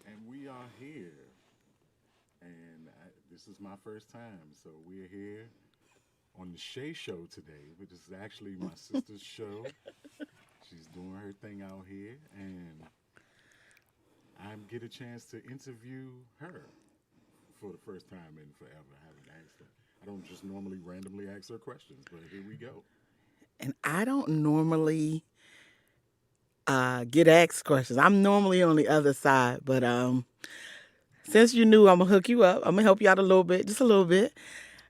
And we are here. And this is my first time. So we're here on the Shay show today, which is actually my sister's show. She's doing her thing out here. And I get a chance to interview her for the first time in forever. I haven't asked her. I don't just normally randomly ask her questions, but here we go. And I don't normally get asked questions. I'm normally on the other side, but since you knew, I'm gonna hook you up. I'm gonna help you out a little bit, just a little bit.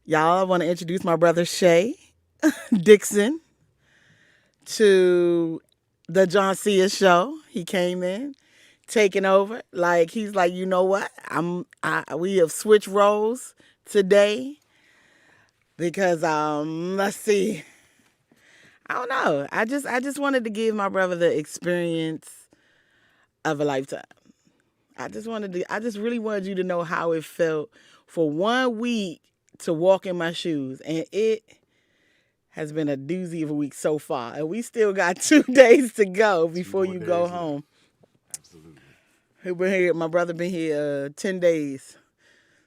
Y'all, I want to introduce my brother Shay Dixon to the Joncea show. He came in, taking over. Like he's like, you know what? We have switched roles today because let's see. I don't know. I just wanted to give my brother the experience of a lifetime. I just really wanted you to know how it felt for 1 week to walk in my shoes. And it has been a doozy of a week so far. And we still got 2 days to go Two before more you go days left. home. Absolutely. He been here, my brother been here 10 days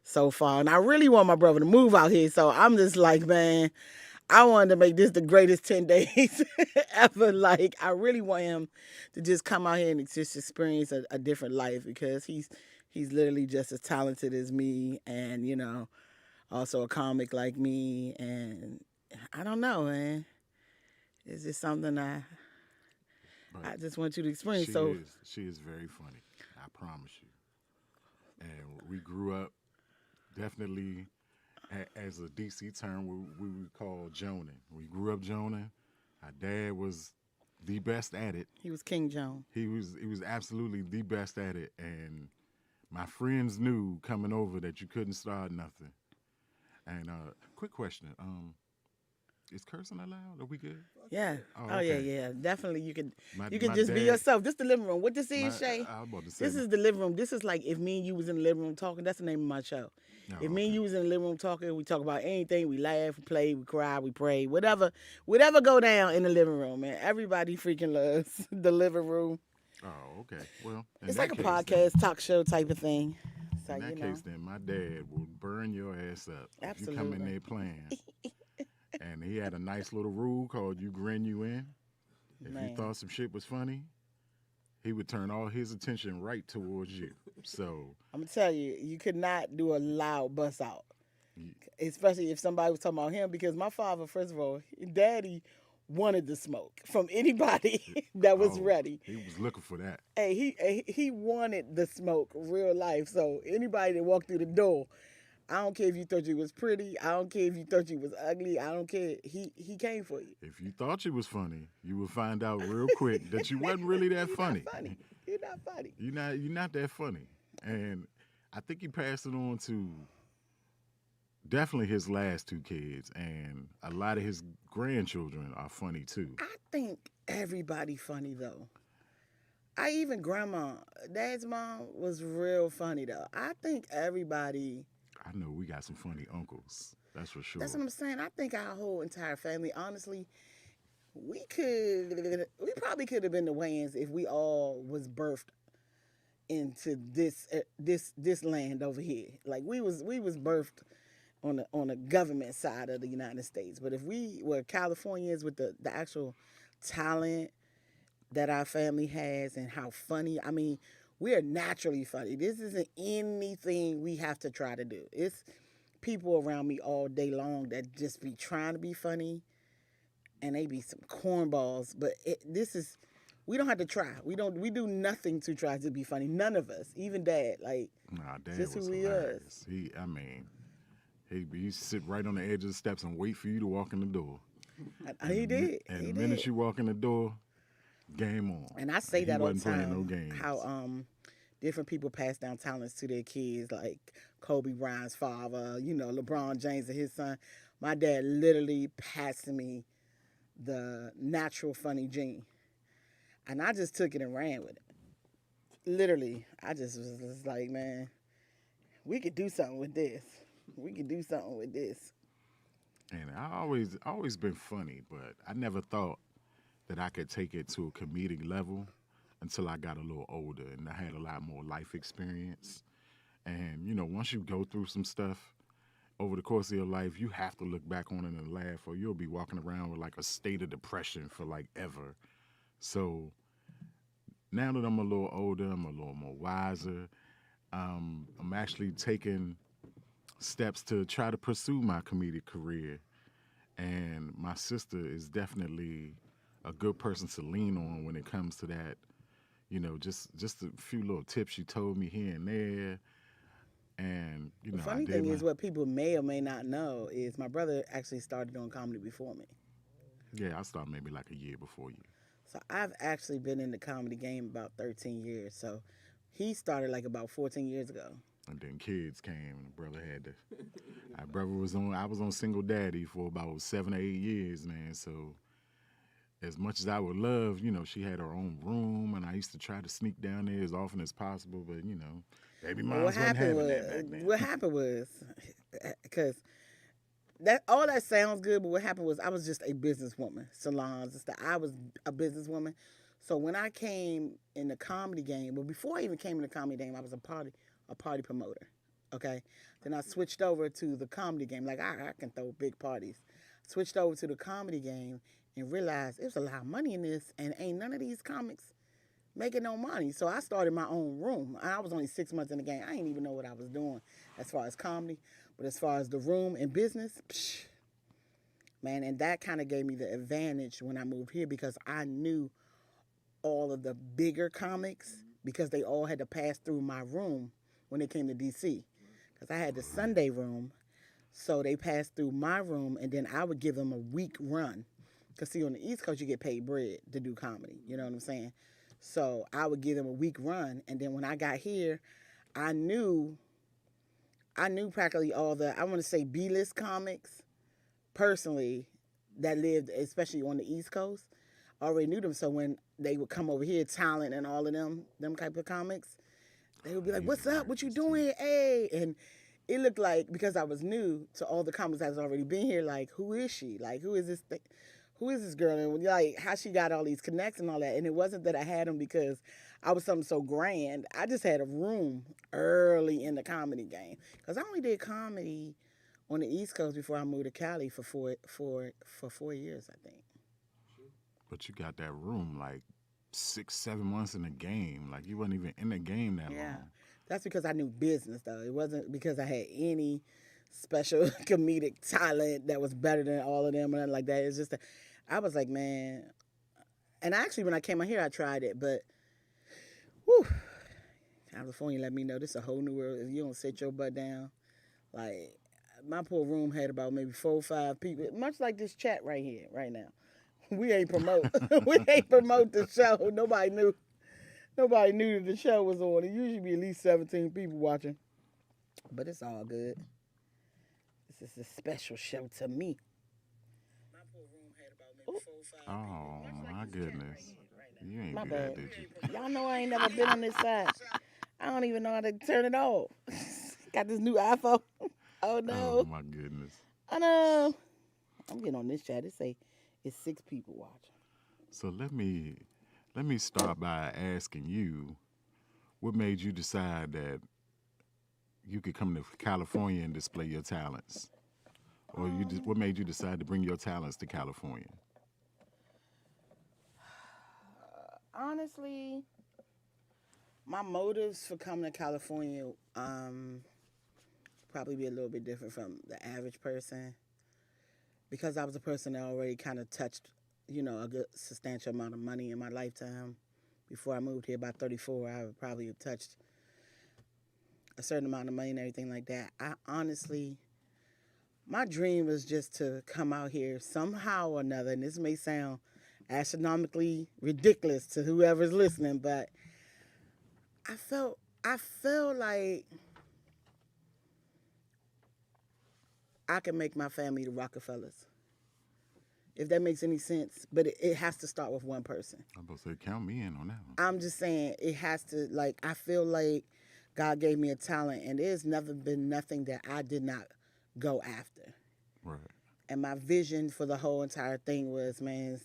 so far. And I really want my brother to move out here. So I'm just like, man, I wanted to make this the greatest 10 days ever. Like, I really want him to just come out here and just experience a different life because he's literally just as talented as me and, also a comic like me. And I don't know, man. It's just something But I just want you to experience. she So, is she is very funny. I promise you. And we grew up definitely as a DC term we would call joning. We grew up joning. Our dad was the best at it. he was King Joan. He was absolutely the best at it. And my friends knew coming over that you couldn't start nothing. And quick question, is cursing allowed? Are we good? Yeah. Oh, Oh yeah, okay. yeah. Definitely My you can my just be dad, yourself. This the living room. What this my is, Shay? I was about to say, This is the living room. This is like if me and you was in the living room talking. That's the name of my show. If oh, me and okay. you was in the living room talking, we talk about anything. We laugh, we play, we cry, we pray, whatever go down in the living room, man. Everybody freaking loves the living room. Oh, okay. Well, It's like a podcast, talk show type of thing. So in that case, then my dad will burn your ass up if you come in absolutely, there playing. And he had a nice little rule called "you grin, you in." If you man. thought some shit was funny, he would turn all his attention right towards you. So, I'm gonna tell you, you could not do a loud bust out, y- especially if somebody was talking about him. Because my father, first of all, daddy wanted the smoke from anybody that was oh, ready. he was looking for that. Hey, he wanted the smoke, real life. So anybody that walked through the door, I don't care if you thought you was pretty. I don't care if you thought you was ugly. I don't care. He came for you. If you thought you was funny, you would find out real quick that you wasn't really that You're not funny. funny. You're not funny. You're not that funny. And I think he passed it on to definitely his last two kids, and a lot of his grandchildren are funny too. I think everybody funny though. I even grandma, dad's mom was real funny though. I think everybody. I know we got some funny uncles. That's for That's sure. what I'm saying. I think our whole entire family, honestly, we probably could have been the Wayans if we all was birthed into this land over here. Like we was birthed on the government side of the United States. But if we were Californians with the actual talent that our family has and how funny, I mean, we are naturally funny. This isn't anything we have to try to do. It's people around me all day long that just be trying to be funny and they be some cornballs. But this is we don't have to try. We do nothing to try to be funny. None of us, even dad. Like Nah, dad just was who he is. hilarious. He used to sit right on the edge of the steps and wait for you to walk in the door. He did. And He the minute did. you walk in the door, game on. And I say And he that all the wasn't playing no time. How games. different people pass down talents to their kids, like Kobe Bryant's father, LeBron James and his son. My dad literally passed me the natural funny gene, and I just took it and ran with it. Literally, I just like, man, we could do something with this. We could do something with this. And I always been funny, but I never thought that I could take it to a comedic level until I got a little older and I had a lot more life experience. And, you know, once you go through some stuff over the course of your life, you have to look back on it and laugh, or you'll be walking around with like a state of depression for like ever. So now that I'm a little older, I'm a little more wiser. I'm actually taking steps to try to pursue my comedic career. And my sister is definitely a good person to lean on when it comes to that. You know, just a few little tips she told me here and there. And, you The know, I funny did thing my, is, what people may or may not know is my brother actually started doing comedy before me. yeah, I started maybe like a year before you. So I've actually been in the comedy game about 13 years. So he started like about 14 years ago. And then kids came, and brother had to. Our brother was on. I was on single daddy for about 7 or 8 years, man. So as much as I would love, you know, she had her own room, and I used to try to sneak down there as often as possible. But you know, baby Well, what moms wasn't happened having was, that back then. what happened was, because that all that sounds good, but what happened was I was just a businesswoman, salons and stuff. I was a businesswoman. So when I came in the comedy game, well, before I even came in the comedy game, I was a party promoter. Okay, then I switched over to the comedy game. Like I can throw big parties. Switched over to the comedy game and realized it was a lot of money in this, and ain't none of these comics making no money. So I started my own room. I was only 6 months in the game. I didn't even know what I was doing as far as comedy. But as far as the room and business, psh, man, and that kind of gave me the advantage when I moved here because I knew all of the bigger comics because they all had to pass through my room when they came to DC. Because I had the Sunday room, so they passed through my room, and then I would give them a week run. Because, see, on the East Coast, you get paid bread to do comedy. You know what I'm saying? So I would give them a week run, and then when I got here, I knew practically all the, I want to say, B-list comics personally that lived, especially on the East Coast. I already knew them. So when they would come over here, Talent and all of them type of comics, they would be like, "What's up? What you doing here? Hey!" And it looked like, because I was new to all the comics that has already been here, like, who is she? Like, who is this thing? Who is this girl? And like, how she got all these connects and all that. And it wasn't that I had them because I was something so grand. I just had a room early in the comedy game. Because I only did comedy on the East Coast before I moved to Cali for 4 years, I think. But you got that room like 6, 7 months in the game. Like you wasn't even in the game that Yeah. long. That's because I knew business, though. It wasn't because I had any special comedic talent that was better than all of them or nothing like that. It's just that I was like, man. And actually, when I came out here, I tried it, but whew, California let me know this is a whole new world. If you don't sit your butt down, like my poor room had about maybe 4 or 5 people, much like this chat right here, right now. We ain't promote. We ain't promote the show. Nobody knew that the show was on. It usually be at least 17 people watching. But it's all good. This is a special show to me. My poor room had about maybe 4 or 5 Oh people. my goodness. You ain't My do bad. that, did you? Y'all know I ain't never been on this side. I don't even know how to turn it off. Got this new iPhone. Oh Oh no. my goodness. I know. I'm getting on this chat. It say it's 6 people watching. So let me start by asking you, what made you decide that you could come to California and display your talents? Or what made you decide to bring your talents to California? Honestly, my motives for coming to California probably be a little bit different from the average person because I was a person that already kind of touched, a good substantial amount of money in my lifetime. Before I moved here, about 34, I would probably have touched a certain amount of money and everything like that. I honestly, my dream was just to come out here somehow or another, and this may sound astronomically ridiculous to whoever's listening, but I felt like I can make my family the Rockefellers, if that makes any sense. But it has to start with one person. I'm about to say, count me in on that one. I'm just saying it has to, like, I feel like God gave me a talent, and there's never been nothing that I did not go after. Right. And my vision for the whole entire thing was, man,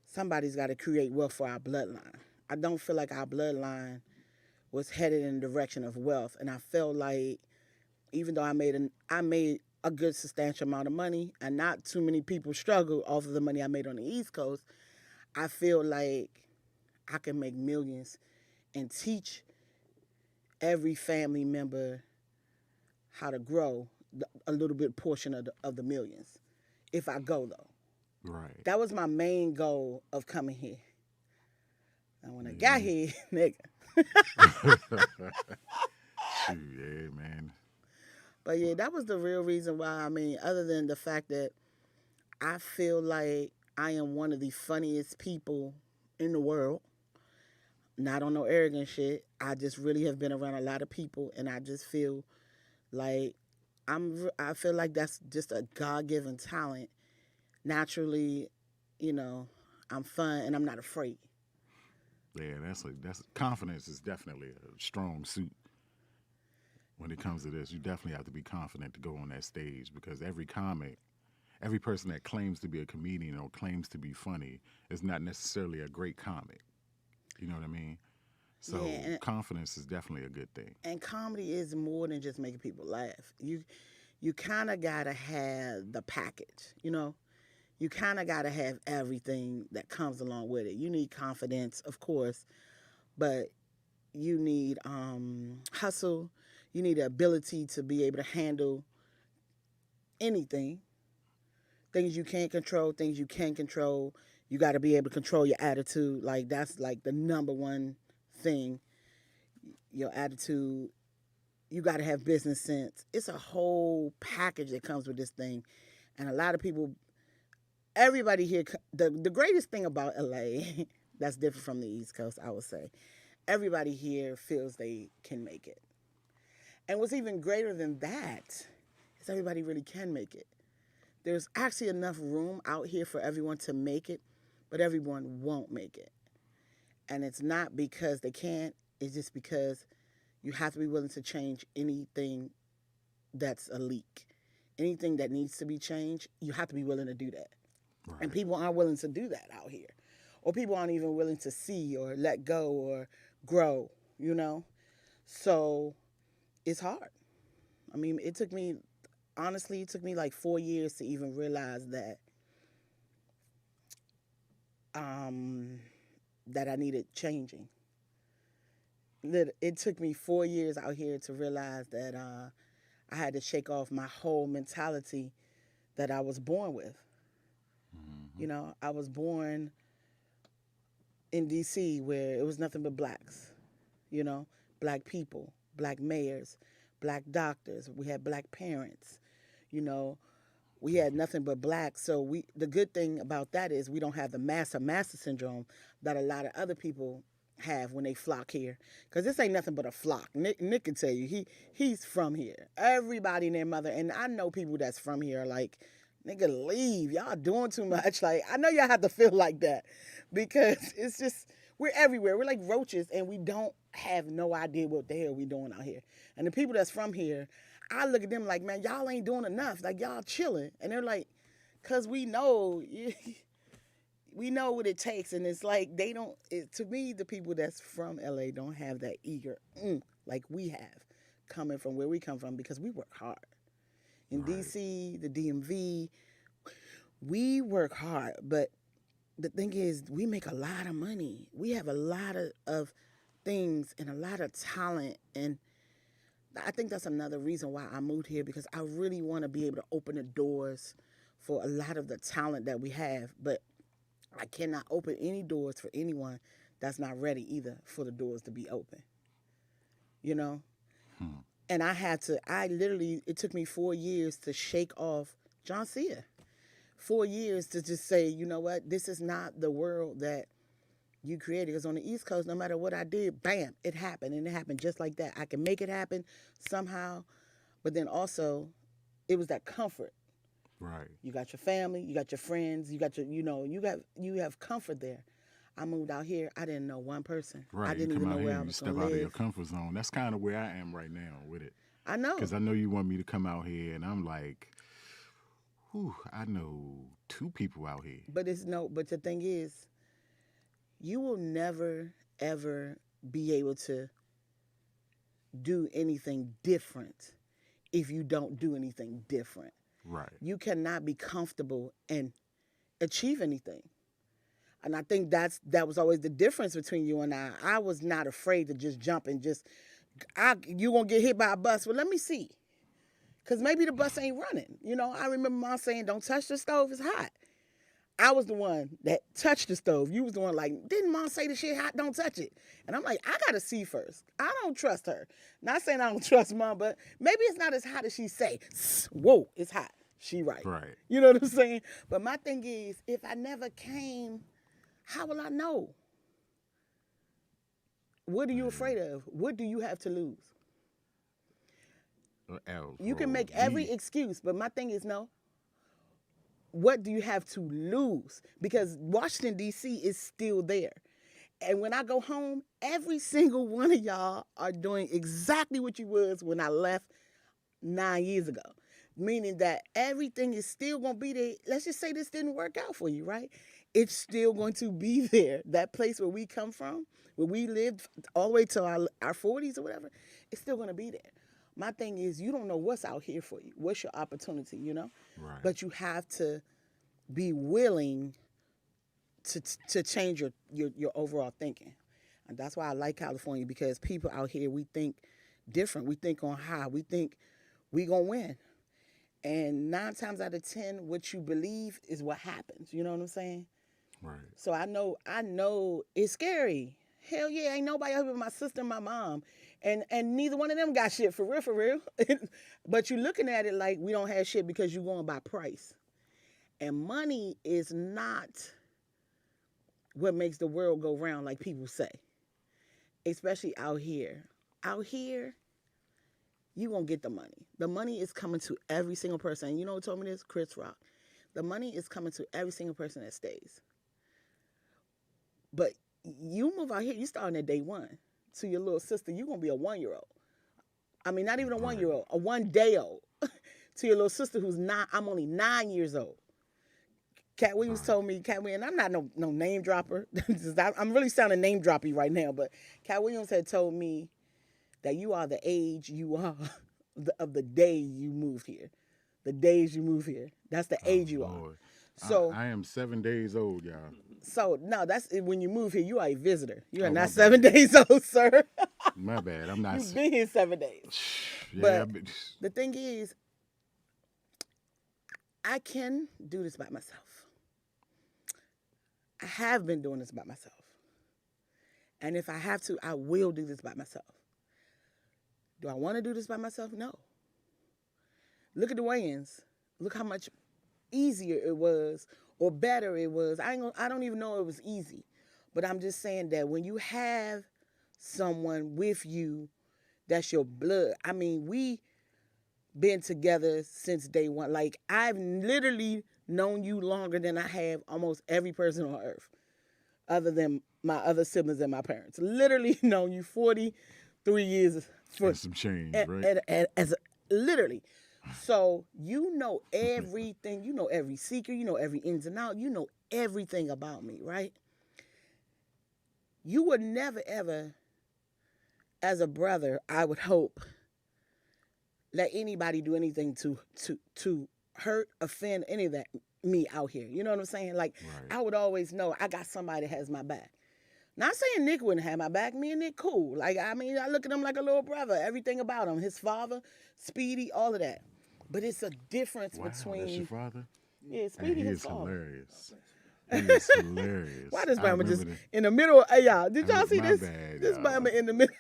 somebody's got to create wealth for our bloodline. I don't feel like our bloodline was headed in the direction of wealth, and I felt like even though I made a good substantial amount of money, and not too many people struggle off of the money I made on the East Coast, I feel like I can make millions and teach every family member how to grow a little bit portion of the millions if I go though. Right. That was my main goal of coming here. And when I got here, nigga. Shoot, yeah, man. But yeah, that was the real reason why. I mean, other than the fact that I feel like I am one of the funniest people in the world. Not on no arrogant shit. I just really have been around a lot of people, and I just feel like I feel like that's just a God-given talent. Naturally, you know, I'm fun and I'm not afraid. Yeah, that's confidence is definitely a strong suit when it comes to this. You definitely have to be confident to go on that stage because every comic, every person that claims to be a comedian or claims to be funny is not necessarily a great comic. You know what I mean? So Yeah, confidence is definitely a good thing. and comedy is more than just making people laugh. You kind of gotta have the package, you know. You kind of gotta have everything that comes along with it. You need confidence, of course, but you need hustle. You need the ability to be able to handle anything. Things you can't control, things you can control. You got to be able to control your attitude. Like that's like the number one thing. Your attitude. You got to have business sense. It's a whole package that comes with this thing, and a lot of people, everybody here. The greatest thing about LA, that's different from the East Coast, I would say. Everybody here feels they can make it, and what's even greater than that is everybody really can make it. There's actually enough room out here for everyone to make it, but everyone won't make it. And it's not because they can't, it's just because you have to be willing to change anything that's a leak. Anything that needs to be changed, you have to be willing to do that. Right. And people aren't willing to do that out here. Or people aren't even willing to see or let go or grow, you know? So it's hard. I mean, honestly, it took me like 4 years to even realize that that I needed changing. It took me 4 years out here to realize that I had to shake off my whole mentality that I was born with. Mm-hmm. You know, I was born in D.C. where it was nothing but blacks, you know, black people, black mayors, black doctors. We had black parents, you know. We had nothing but blacks. So the good thing about that is we don't have the master syndrome that a lot of other people have when they flock here. Because this ain't nothing but a flock. Nick can tell you, he's from here. Everybody and their mother, and I know people that's from here are like, nigga, leave. Y'all doing too much. Like, I know y'all have to feel like that because it's just, we're everywhere. We're like roaches, and we don't have no idea what the hell we doing out here. And the people that's from here, I look at them like, man, y'all ain't doing enough. Like, y'all chilling. And they're like, because we know what it takes. And it's like, to me, the people that's from LA don't have that eager, like we have, coming from where we come from, because we work hard. In Right. DC, the DMV, we work hard. But the thing is, we make a lot of money. We have a lot of things and a lot of talent. And I think that's another reason why I moved here, because I really want to be able to open the doors for a lot of the talent that we have. But I cannot open any doors for anyone that's not ready either for the doors to be open. You know? And it took me 4 years to shake off Joncea. 4 years to just say, you know what, this is not the world that you created. Because on the East Coast, no matter what I did, bam, it happened. And it happened just like that. I can make it happen somehow. But then also, it was that comfort. Right. You got your family, you got your friends, you got your, you have comfort there. I moved out here, I didn't know one person. Right. I didn't you come even know out where here I and you was step going out to of your live. comfort zone. That's kind of where I am right now with it. I know. Because I know you want me to come out here, and I'm like, whew, I know 2 people out here. But the thing is, you will never ever be able to do anything different if you don't do anything different. Right. You cannot be comfortable and achieve anything. And I think that was always the difference between you and I. I was not afraid to just jump and just, you gonna get hit by a bus. Well, let me see. Because maybe the bus ain't running. You know, I remember Mom saying, don't touch the stove, it's hot. I was the one that touched the stove. You was the one like, didn't Mom say the shit hot, don't touch it? And I'm like, I gotta see first. I don't trust her. Not saying I don't trust Mom, but maybe it's not as hot as she say. Whoa, it's hot. She right. Right. You know what I'm saying? But my thing is, if I never came, how will I know? What are you afraid of? What do you have to lose? You can make every excuse, but my thing is no. What do you have to lose? Because Washington, D.C. is still there. And when I go home, every single one of y'all are doing exactly what you was when I left 9 years ago. Meaning that everything is still going to be there. Let's just say this didn't work out for you, right? It's still going to be there. That place where we come from, where we lived all the way to our 40s or whatever, it's still going to be there. My thing is, you don't know what's out here for you. What's your opportunity, you know? Right. But you have to be willing to change your overall thinking. And that's why I like California, because people out here, we think different. We think on high. We think we going to win. And 9 times out of 10, what you believe is what happens. You know what I'm saying? Right. So I know it's scary. Hell yeah, ain't nobody other than my sister and my mom. And neither one of them got shit, for real. But you're looking at it like we don't have shit because you're going by price. And money is not what makes the world go round, like people say. Especially out here. Out here, you gonna get the money. The money is coming to every single person. And you know who told me this? Chris Rock. The money is coming to every single person that stays. But you move out here, you starting at day one. To your little sister, you're going to be a 1-year-old. I mean, not even a 1-year-old, a 1-day-old. To your little sister who's I'm only 9 years old. Cat Williams told me, and I'm not no name dropper. I'm really sounding name droppy right now, but Cat Williams had told me that you are the age you are of the day you moved here. The days you move here. That's the age you Lord. are. So I am 7 days old, y'all. So, no, that's when you move here, you are a visitor. You are my not 7 days old, sir. My bad. I'm not. You've been here 7 days. Yeah, But the thing is, I can do this by myself. I have been doing this by myself. And if I have to, I will do this by myself. Do I want to do this by myself? No. Look at the weigh-ins. Look how much easier it was or better it was. I don't even know it was easy. But I'm just saying that when you have someone with you that's your blood. I mean, we been together since day one. Like, I've literally known you longer than I have almost every person on earth, other than my other siblings and my parents. Literally known you 43 years for some change, right? Literally. So you know everything. You know every secret. You know every ins and out. You know everything about me, right? You would never, ever, as a brother, I would hope, let anybody do anything to hurt, offend any of that me out here. You know what I'm saying? Like, right. I would always know I got somebody that has my back. Not saying Nick wouldn't have my back. Me and Nick cool. Like, I mean, I look at him like a little brother. Everything about him. His father, Speedy, all of that. But it's a difference between... That's your father? Yeah, Speedy, his father. Hilarious. He is hilarious. Why does Bama just in the middle? Hey, y'all, did y'all see this? Bad, this Bama in the middle.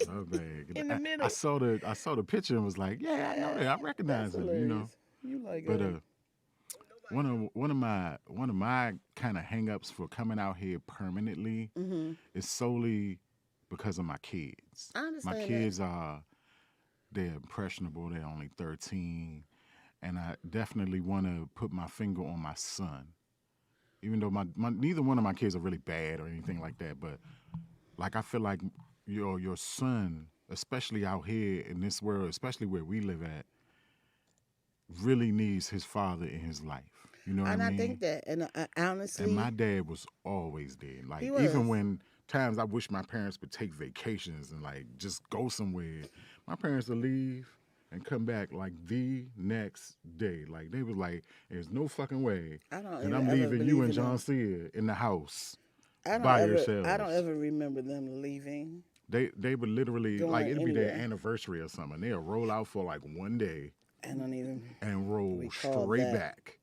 My bad. In the middle. I saw the picture and was like, yeah, I know that. I recognize him, you know. You like but one of my kind of hang-ups for coming out here permanently is solely because of my kids. I understand my kids they're impressionable. They're only 13, and I definitely want to put my finger on my son. Even though my neither one of my kids are really bad or anything like that, but like I feel like your son, especially out here in this world, especially where we live at, really needs his father in his life. You know what I And I mean? think that, and And my honestly, dad was always there. Like he even was. when times I wish my parents would take vacations and like just go somewhere, my parents would leave and come back like the next day. Like they was like, "There's no fucking way I don't that even I'm ever leaving you believe and in them. Joncea in the house I don't by ever. I don't yourselves." ever remember them leaving, They would literally like going it'd be their anywhere. anniversary or something. They'll roll out for like one day I don't even and roll recall straight that. back.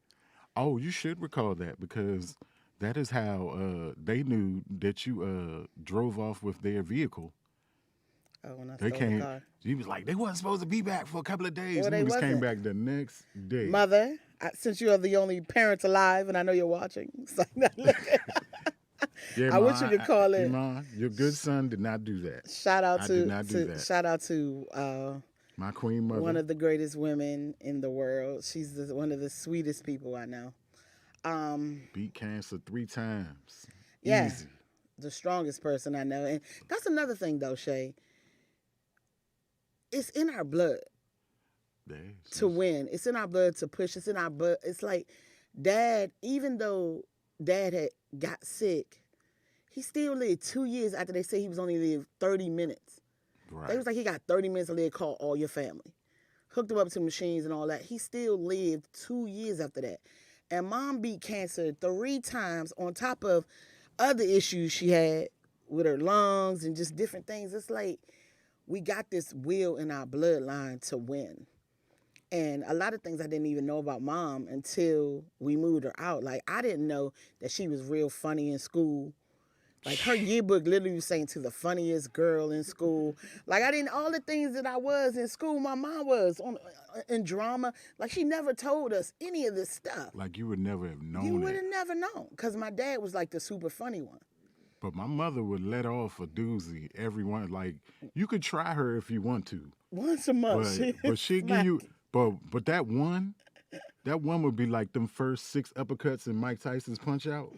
Oh, you should recall that because that is how they knew that you drove off with their vehicle. Oh, when I They stole the came. car. He was like, they wasn't supposed to be back for a couple of days. Well, they Moonies came wasn't. back the next day. Mother, since you are the only parent alive, and I know you're watching, so Yeah, I wish you ma, could call it. Iman, your good son did not do that. Shout out I did to, not do to that. shout out to My queen one mother of the greatest women in the world. She's one of the sweetest people I know. beat cancer 3 times. Yeah, Easy. the strongest person I know, and that's another thing though, Shay. It's in our blood to win. It's in our blood to push. It's in our blood. It's like Dad, even though Dad had got sick, he still lived 2 years after they said he was only lived 30 minutes. Right. They was like, he got 30 minutes to live, call all your family. Hooked him up to machines and all that. He still lived 2 years after that. And Mom beat cancer 3 times on top of other issues she had with her lungs and just different things. It's like we got this will in our bloodline to win. And a lot of things I didn't even know about Mom until we moved her out. Like, I didn't know that she was real funny in school. Like, her yearbook literally was saying to the funniest girl in school. Like, I didn't, all the things that I was in school, my mom was in drama. Like, she never told us any of this stuff. Like you would never have known You would it. have never known. Because my dad was like the super funny one. But my mother would let off a doozy every one. Like you could try her if you want to, Once a month. but she'd give you. But that one would be like them first 6 uppercuts in Mike Tyson's Punch Out.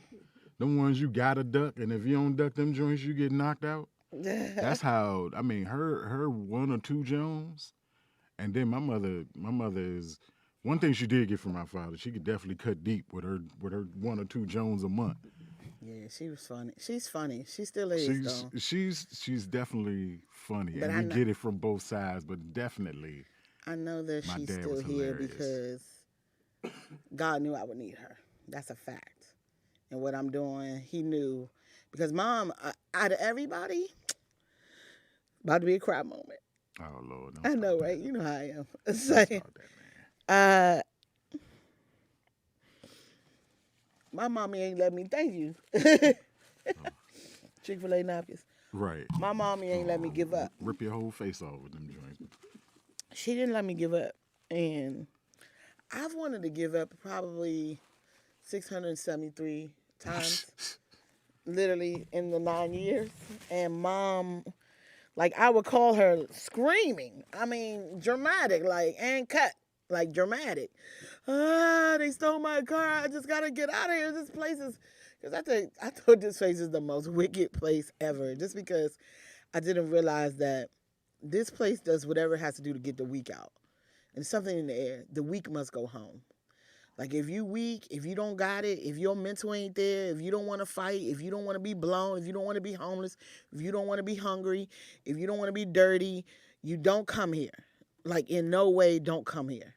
Them ones you gotta duck, and if you don't duck them joints, you get knocked out. That's how. I mean, her 1 or 2 Jones, and then my mother is one thing she did get from my father. She could definitely cut deep with her 1 or 2 Jones a month. Yeah, she was funny. She's funny. She still is, though. She's definitely funny, But and we get it from both sides. But definitely, I know that my she's dad still was here hilarious. because God knew I would need her. That's a fact. And what I'm doing, he knew. Because Mom, out of everybody, about to be a cry moment. Oh Lord, I know, that. right? You know how I am. Don't start that, man. My mommy ain't let me. Thank you. Chick-fil-A napkins. Right. My mommy ain't let me give up. Rip your whole face off with them joints. She didn't let me give up. And I've wanted to give up probably 673 times, literally in the 9 years. And Mom, like, I would call her screaming. I mean, dramatic, like, and cut, like, dramatic. They stole my car. I just got to get out of here. This place is, because I thought this place is the most wicked place ever, just because I didn't realize that this place does whatever it has to do to get the weak out. And something in the air, the weak must go home. Like, if you weak, if you don't got it, if your mental ain't there, if you don't want to fight, if you don't want to be blown, if you don't want to be homeless, if you don't want to be hungry, if you don't want to be dirty, you don't come here. Like, in no way, don't come here.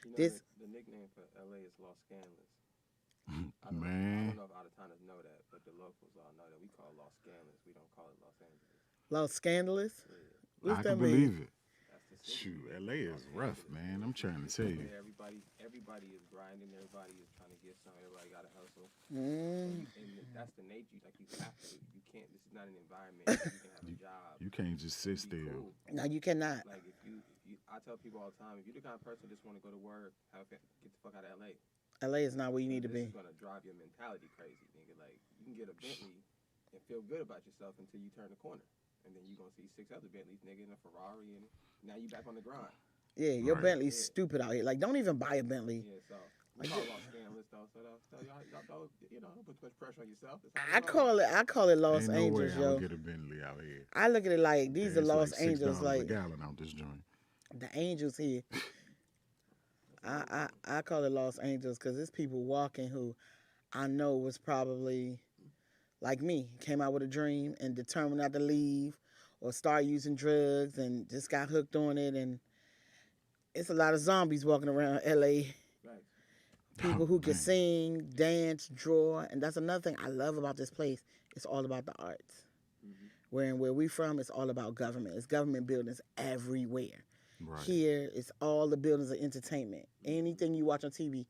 You know, This the nickname for LA is Los Scandalous. I Man, don't know if out-of-towners know that, but the locals all know that. We call it Los Scandalous. We don't call it Los Angeles. Los Scandalous? What's I that can mean? believe it. That's the city. Shoot, LA is rough, man. I'm trying to tell you. Everybody is grinding. Everybody is trying to get something. Everybody got to hustle. Mm. And that's the nature. Like, you have to. You can't. This is not an environment where you can have a job. You can't just sit be still. cool. No, you cannot. Like, if you, I tell people all the time, if you're the kind of person that just want to go to work, get the fuck out of LA. LA is not where you need to This be. is gonna drive your mentality crazy, nigga. Like, you can get a Bentley and feel good about yourself until you turn the corner, and then you gonna see 6 other Bentleys, nigga, in a Ferrari, and now you back on the grind. Yeah, your Right. Bentley's stupid out here. Like, don't even buy a Bentley. Yeah, so we call it Los Scandalous though. So y'all don't, don't put too much pressure on yourself. It's how I it goes. call it Los Ain't no Angeles, way I yo. would get a Bentley out here. I look at it like these Yeah, are it's Los like Angeles, $6 like a gallon out this joint. the angels here. I call it Los Angeles because there's people walking who I know was probably like me, came out with a dream and determined not to leave or start using drugs and just got hooked on it. And it's a lot of zombies walking around LA. Right. People Oh, who can man. sing, dance, draw. And that's another thing I love about this place. It's all about the arts. Mm-hmm. Where we from, it's all about government. It's government buildings everywhere. Right. Here, it's all the buildings of entertainment. Anything you watch on TV,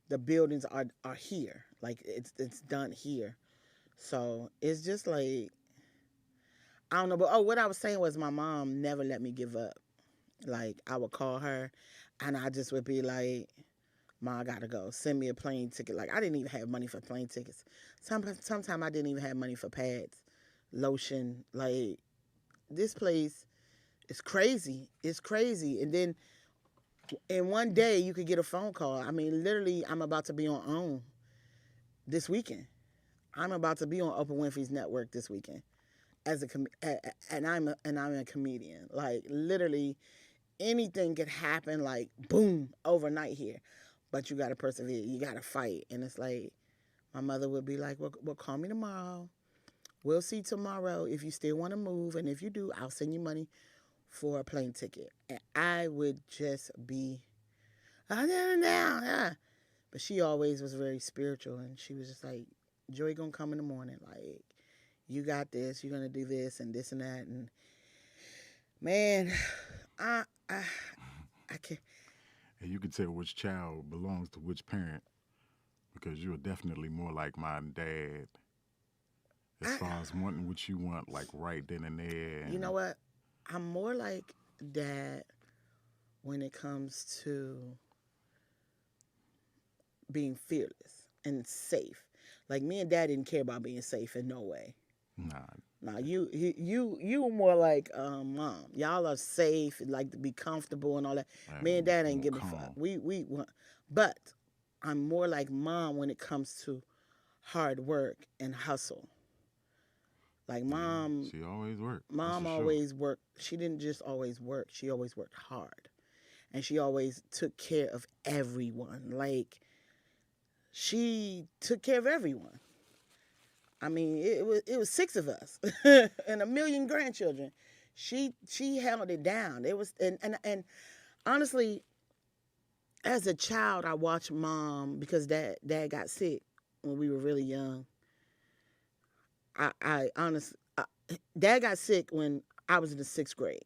the buildings are here. Like it's done here. So it's just like I don't know, but what I was saying was my mom never let me give up. Like I would call her, and I just would be like, "Ma, I gotta go. Send me a plane ticket." Like I didn't even have money for plane tickets. Sometimes I didn't even have money for pads, lotion. Like this place is crazy. It's crazy. And then in one day you could get a phone call. I mean, literally, I'm about to be on OWN this weekend. I'm about to be on Oprah Winfrey's network this weekend as and I'm a comedian. Like literally, anything could happen. Like boom, overnight here, but you gotta persevere. You gotta fight. And it's like my mother would be like, "Well, call me tomorrow. We'll see tomorrow if you still want to move, and if you do, I'll send you money for a plane ticket." And I would just be, but she always was very spiritual, and she was just like, "Joy gonna come in the morning. Like, you got this. You're gonna do this and this and that." And man, I can't. And you can tell which child belongs to which parent because you're definitely more like my dad as far as wanting what you want, like right then and there. And You know what? I'm more like Dad when it comes to being fearless and safe. Like me and Dad didn't care about being safe in no way. Nah, Now you were more like Mom. Y'all are safe, like to be comfortable and all that. Me and Dad ain't give a fuck. We want, but I'm more like Mom when it comes to hard work and hustle. Like Mom, she always worked. Mom That's for always worked. She didn't just always work. She always worked hard, and she always took care of everyone. Like she took care of everyone. I mean, it was six of us and a million grandchildren. She held it down. It was and honestly, as a child, I watched Mom because Dad got sick when we were really young. I honestly, Dad got sick when I was in the sixth grade,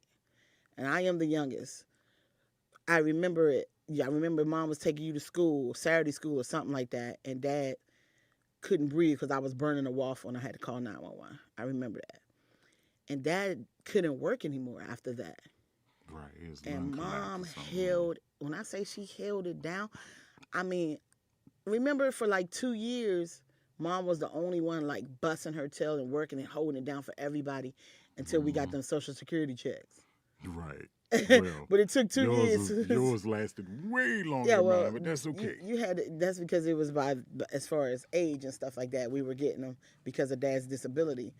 and I am the youngest. I remember it. Yeah, I remember Mom was taking you to school, Saturday school or something like that, and Dad couldn't breathe because I was burning a waffle and I had to call 911. I remember that. And Dad couldn't work anymore after that. sure. Right. His And lung Mom collapsed or something. held, when I say she held it down, I mean, remember for like 2 years, Mom was the only one like busting her tail and working and holding it down for everybody until we got them Social Security checks. Right. Well, But it took 2 years. yours lasted way longer Yeah, than well, mine, but that's okay. you had that's because it was by as far as age and stuff like that. We were getting them because of Dad's disability.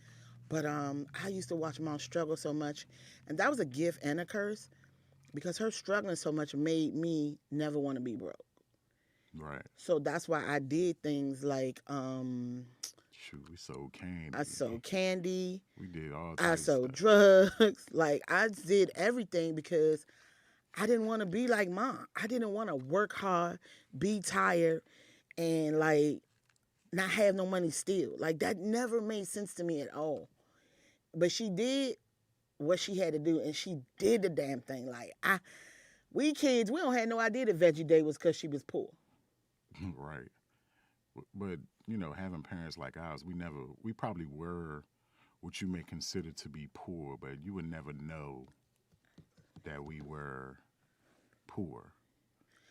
But I used to watch Mom struggle so much, and that was a gift and a curse because her struggling so much made me never want to be broke. Right. So that's why I did things like Shoot, we sold candy. I sold candy, We did all I types of sold stuff. drugs. Like I did everything because I didn't want to be like Mom. I didn't want to work hard, be tired, and like not have no money still. Like that never made sense to me at all. But she did what she had to do, and she did the damn thing. Like we kids, we don't have no idea that Veggie Day was because she was poor. Right. But, having parents like ours, we probably were what you may consider to be poor, but you would never know that we were poor.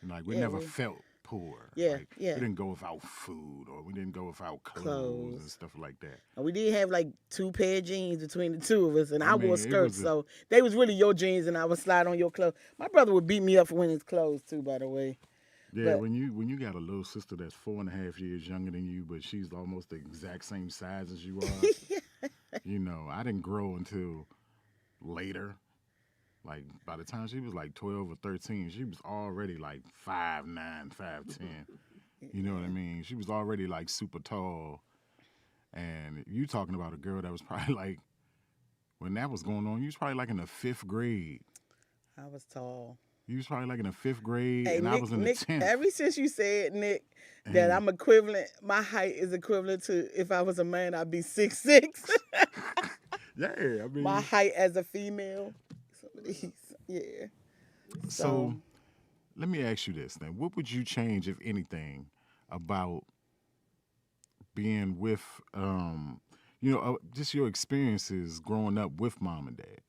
Like, we Yeah, never felt poor. Yeah, Like, yeah. we didn't go without food or we didn't go without clothes and stuff like that. And we did have like 2 pair of jeans between the two of us, and I mean, wore it skirts, was so they was really your jeans, and I would slide on your clothes. My brother would beat me up for wearing his clothes too, by the way. Yeah, But- when you got a little sister that's 4.5 years younger than you, but she's almost the exact same size as you are. I didn't grow until later. Like by the time she was like 12 or 13, she was already like 5'9", 5'10". You know what I mean? She was already like super tall. And you talking about a girl that was probably like, when that was going on, you was probably like in the 5th grade. I was tall. You was probably like in the 5th grade, Hey and I was in the Nick, 10th. ever since you said, Nick, that And I'm equivalent, my height is equivalent to if I was a man, I'd be 6'6". yeah, I mean, My height as a female. Some of these, yeah. so let me ask you this then. What would you change, if anything, about being with, just your experiences growing up with mom and dad?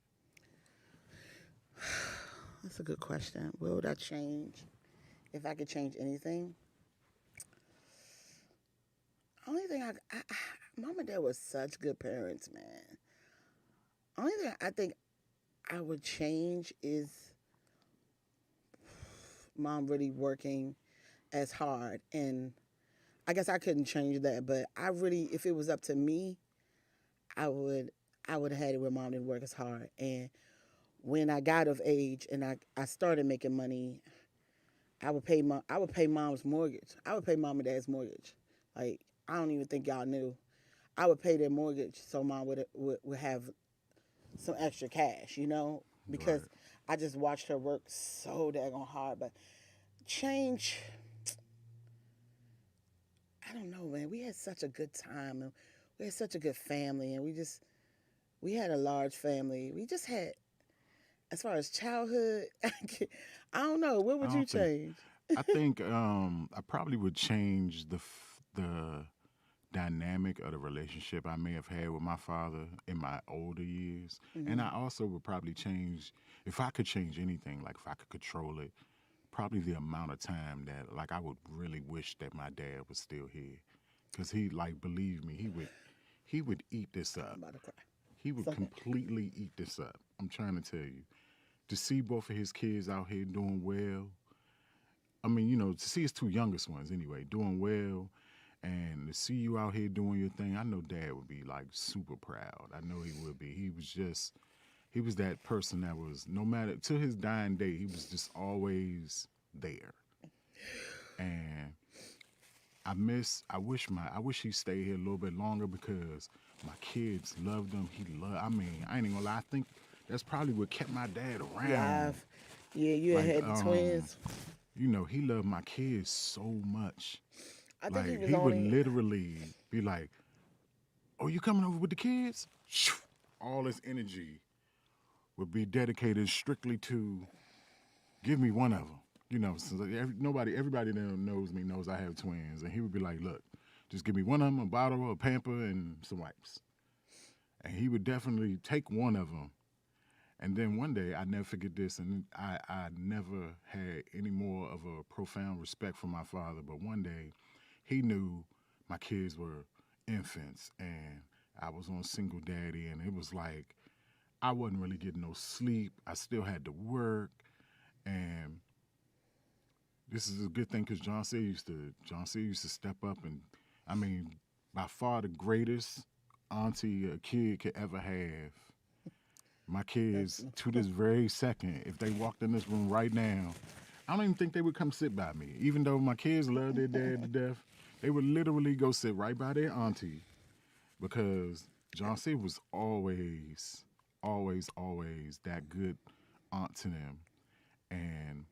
That's a good question. What would I change? If I could change anything? Only thing mom and dad were such good parents, man. Only thing I think I would change is mom really working as hard. And I guess I couldn't change that, but if it was up to me, I would have had it where mom didn't work as hard. And when I got of age and I started making money, I would pay mom's mortgage. I would pay mom and dad's mortgage. Like, I don't even think y'all knew. I would pay their mortgage so mom would have some extra cash, because Right. I just watched her work so daggone hard. But change, I don't know, man. We had such a good time, and we had such a good family, and we had a large family. We just had, as far as childhood, I don't know. What I would you don't think. change? I think I probably would change the dynamic of the relationship I may have had with my father in my older years, and Hmm. I also would probably change, if I could change anything, like if I could control it, probably the amount of time that, like, I would really wish that my dad was still here, because he, like, believe me, he would eat this up. I'm about to cry. He would So, completely eat this up. I'm trying to tell you. To see both of his kids out here doing well, I mean, to see his two youngest ones anyway, doing well, and to see you out here doing your thing, I know dad would be like super proud. I know he would be. He was that person that was, no matter, to his dying day, he was just always there. And I wish he stayed here a little bit longer, because my kids loved him. I mean, I ain't even gonna lie, I think that's probably what kept my dad around. live. Yeah, you Like, had the twins. he loved my kids so much. I think he Like, was he would only. literally be like, "Oh, you coming over with the kids?" Shoo. All his energy would be dedicated strictly to give me one of them. Since everybody that knows me knows I have twins, and he would be like, "Look, just give me one of them, a bottle, a pamper, and some wipes." And he would definitely take one of them. And then one day, I never forget this, and I never had any more of a profound respect for my father. But one day, he knew my kids were infants, and I was on single daddy, and it was like I wasn't really getting no sleep. I still had to work, and this is a good thing, because Joncea used to step up, and I mean, by far the greatest auntie a kid could ever have. My kids, to this very second, if they walked in this room right now, I don't even think they would come sit by me. Even though my kids love their dad to death, they would literally go sit right by their auntie, because Joncea was always, always, always that good aunt to them. And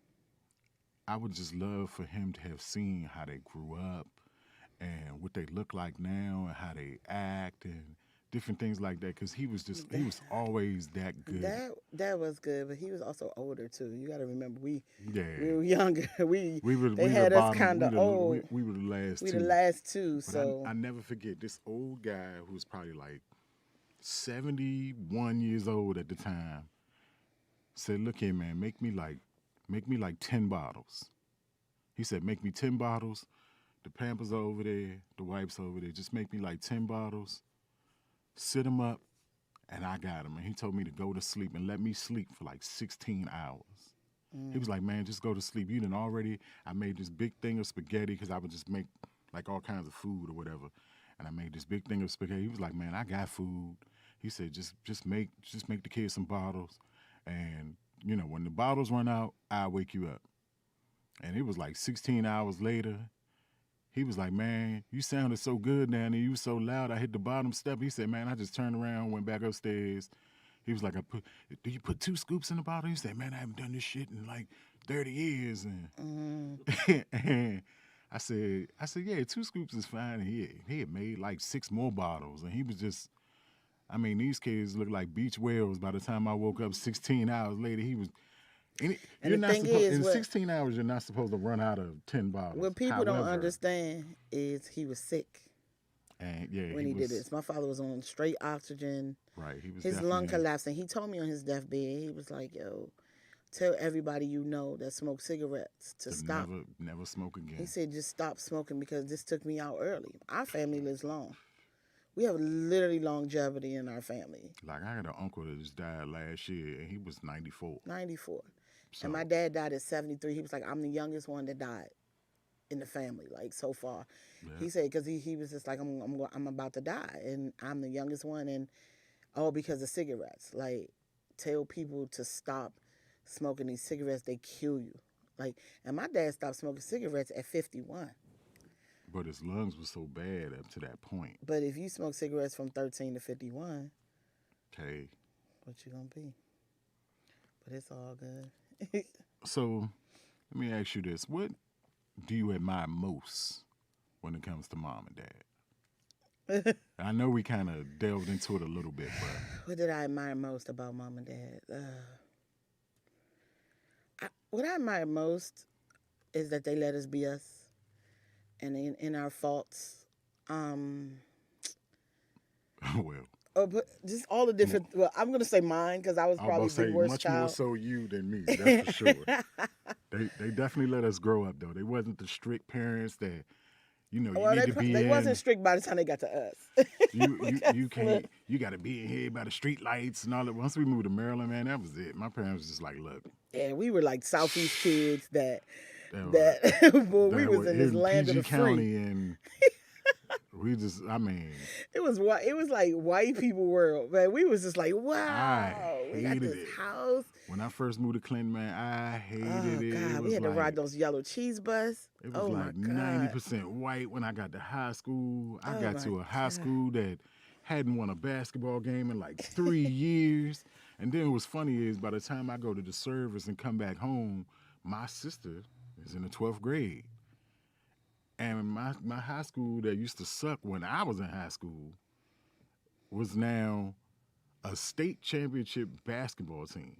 I would just love for him to have seen how they grew up and what they look like now and how they act and different things like that. Because he was always that good. That was good, but he was also older too. You got to remember, we Yeah, were younger. They we were the had us bottom. kind of old. We were the last We the two. last two, But so I never forget this old guy who was probably like 71 years old at the time. Said, "Look here, man, make me like 10 bottles." He said, "Make me 10 bottles. The Pampers are over there, the wipes over there. Just make me like 10 bottles. Sit them up, and I got them." And he told me to go to sleep and let me sleep for like 16 hours. He was like, "Man, just go to sleep. You done already." I made this big thing of spaghetti, because I would just make like all kinds of food or whatever. And I made this big thing of spaghetti. He was like, "Man, I got food." He said, just make the kids some bottles, and when the bottles run out, I'll wake you up. And it was like 16 hours later. He was like, man, you sounded so good down there. You was so loud. I hit the bottom step. He said, man, I just turned around, went back upstairs. He was like, do you put 2 scoops in the bottle? He said, man, I haven't done this shit in like 30 years. And, and I said, yeah, 2 scoops is fine. And he had made like 6 more bottles. And he was just, I mean, these kids look like beach whales. By the time I woke up 16 hours later, he was. And you're not supposed, in 16 hours, you're not supposed to run out of 10 bottles. What people don't understand is he was sick. And yeah, when he did this, my father was on straight oxygen. Right, he was. His lung collapsed, and he told me on his deathbed, he was like, "Yo, tell everybody you know that smoke cigarettes to stop. Never smoke again." He said, "Just stop smoking because this took me out early. Our family lives long. We have literally longevity in our family. Like I had an uncle that just died last year, and he was 94. 94. So, and my dad died at 73. He was like, I'm the youngest one that died in the family, like so far. Yeah. He said, because he was just like, I'm about to die, and I'm the youngest one, and all because of cigarettes. Like, tell people to stop smoking these cigarettes. They kill you. Like, and my dad stopped smoking cigarettes at 51. But his lungs were so bad up to that point. But if you smoke cigarettes from 13 to 51, okay, what you gonna be? But it's all good. So, let me ask you this: what do you admire most when it comes to mom and dad? I know we kind of delved into it a little bit, but what did I admire most about mom and dad? What I admire most is that they let us be us, and in our faults. Well. But just all the different. Well, I'm gonna say mine because I was probably the worst much child. More so you than me, that's for sure. They definitely let us grow up though. They wasn't the strict parents that, you need to be They in. wasn't strict by the time they got to us. you can't. You got to be in here by the street lights and all that. Once we moved to Maryland, man, that was it. My parents was just like, look. Yeah, we were like Southeast kids that boy, we was in this land PG of the free. County and. We just, it was like white people world, man. We was just like, wow, we got this house. When I first moved to Clinton, man, I hated it. God, we had to ride those yellow cheese bus. It was like 90% white when I got to high school. I got to a high school that hadn't won a basketball game in like 3 years. And then what's funny is by the time I go to the service and come back home, my sister is in the 12th grade. And my high school that used to suck when I was in high school was now a state championship basketball team.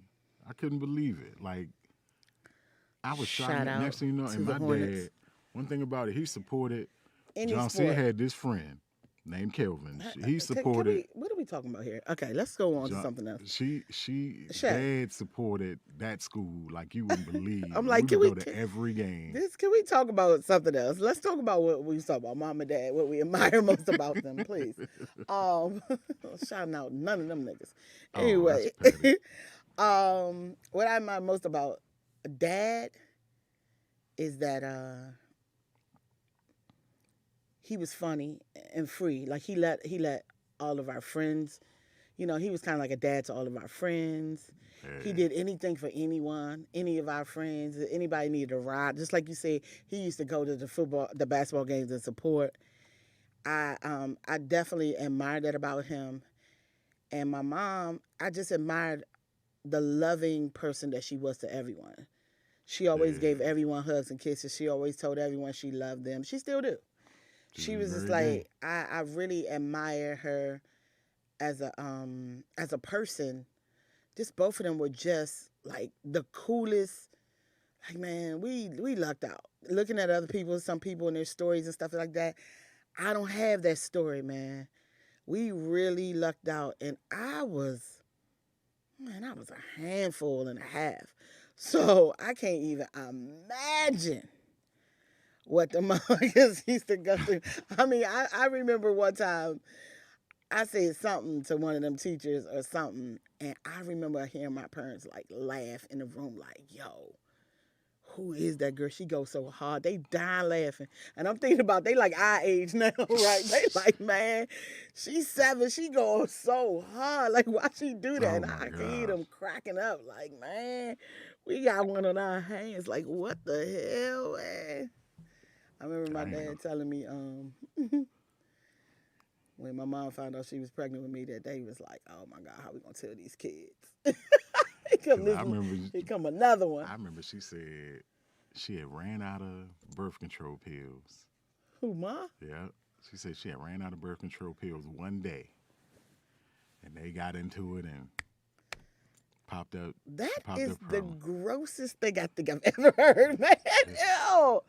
I couldn't believe it. Like, I was shocked. Next thing you know, and my dad, one thing about it, he supported, Joncea had this friend named Kelvin. He supported. What are we talking about here? Okay, let's go on to something else. Dad supported that school like you wouldn't believe. I'm like, we would go to every game. Can we talk about something else? Let's talk about what we talk about, mom and dad, what we admire most about them, please. Shouting out none of them niggas. Anyway, what I admire most about dad is that he was funny and free. Like he let all of our friends, he was kind of like a dad to all of our friends. Hey. He did anything for anyone, any of our friends. Anybody needed a ride, just like you said, he used to go to the basketball games and support. I definitely admired that about him. And my mom, I just admired the loving person that she was to everyone. She always gave everyone hugs and kisses. She always told everyone she loved them. She still do. She was just like, I really admire her as a person. Just both of them were just like the coolest. Like, man, we lucked out. Looking at other people, some people and their stories and stuff like that. I don't have that story, man. We really lucked out. And I was a handful and a half. So I can't even imagine what the motherfuckers used to go through. I remember one time I said something to one of them teachers or something, and I remember hearing my parents like laugh in the room like, yo, who is that girl? She goes so hard. They dying laughing. And I'm thinking about they like our age now, right? They like, man, she's 7. She goes so hard. Like, why she do that? Oh And my I can hear gosh. them cracking up. Like, man, we got one on our hands. Like, what the hell, man? I remember my Damn. dad telling me, when my mom found out she was pregnant with me that day, he was like, oh my God, how we gonna tell these kids? Here come another one. I remember she said she had ran out of birth control pills. Who, Ma? Yeah. She said she had ran out of birth control pills one day. And they got into it and popped up. That popped is up the from- grossest thing I think I've ever heard, man. Ew.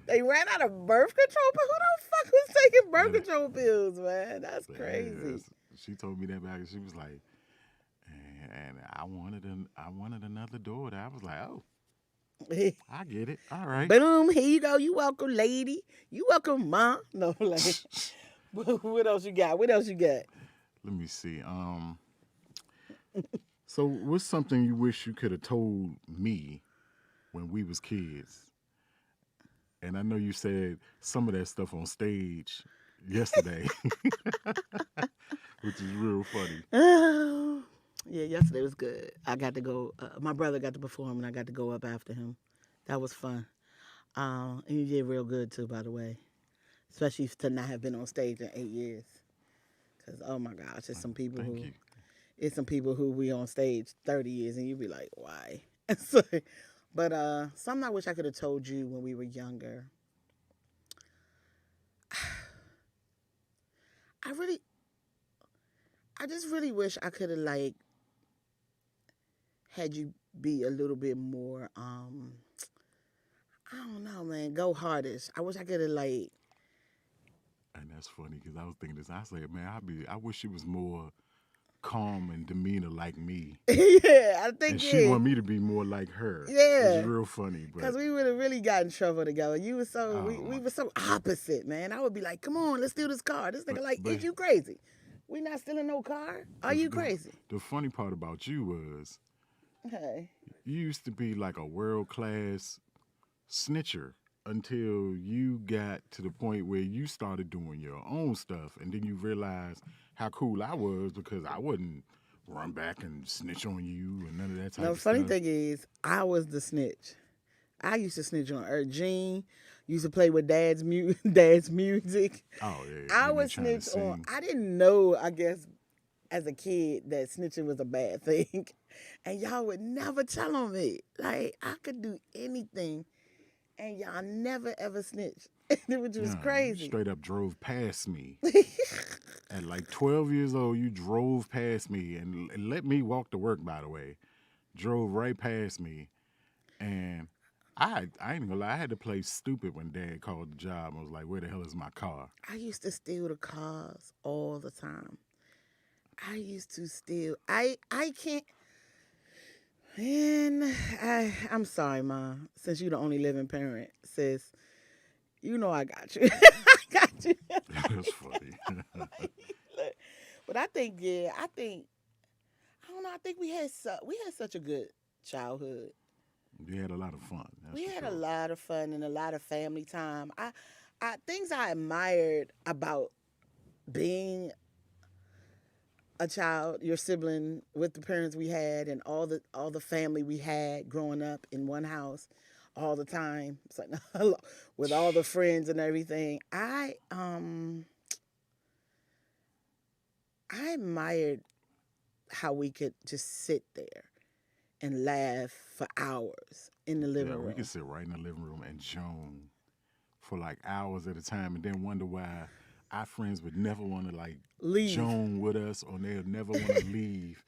They ran out of birth control pills? Who the fuck was taking birth control pills, man? That's crazy. Yes. She told me that back and she was like, and I wanted another daughter. I was like, oh, I get it. All right. Boom, here you go. You welcome, lady. You welcome, Ma. No, like, what else you got? What else you got? Let me see. So what's something you wish you could have told me when we was kids? And I know you said some of that stuff on stage yesterday, which is real funny. Yeah, yesterday was good. I got to go. My brother got to perform, and I got to go up after him. That was fun. And you did real good too, by the way. Especially to not have been on stage in 8 years. Because oh my gosh, it's some people Thank who you. it's some people who we on stage 30 years, and you be like, why? But something I wish I could have told you when we were younger. I just really wish I could have like had you be a little bit more I don't know, man, go hardish. I wish I could have like And that's funny because I was thinking this. I said, man, I wish she was more calm and demeanor like me. yeah, I think And she want me to be more like her. Yeah. Which is real funny. because But we would have really got in trouble together. You were so we my- were so opposite, man. I would be like, come on, let's do this car. This nigga like, but- is you crazy? We not stealing no car? Are you crazy? the funny part about you was Hey. you used to be like a world-class snitcher until you got to the point where you started doing your own stuff, and then you realized how cool I was because I wouldn't run back and snitch on you and none of that type No, of funny stuff. thing is, I was the snitch. I used to snitch on Gene. Used to play with dad's music. Oh yeah, I you was trying to snitch on. sing. I didn't know, I guess, as a kid, that snitching was a bad thing, and y'all would never tell on me. Like I could do anything, and y'all never ever snitched, which was Yeah, you crazy. straight up drove past me. At like 12 years old, you drove past me and let me walk to work, by the way. Drove right past me. And I ain't gonna lie, I had to play stupid when Dad called the job and was like, where the hell is my car? I used to steal the cars all the time. I used to steal. I can't. Man, I'm sorry, Ma. Since you're the only living parent, sis, you know I got you. I got you. That's funny. But I think, I don't know. I think we had such a good childhood. We had a lot of fun. That's We for had sure. a lot of fun and a lot of family time. Things I admired about being a child, your sibling, with the parents we had, and all the family we had growing up in one house all the time, so, with all the friends and everything. I admired how we could just sit there and laugh for hours in the living Yeah, room. we could sit right in the living room and joan for like hours at a time and then wonder why our friends would never want to like Leave. joan with us or they'd never want to leave.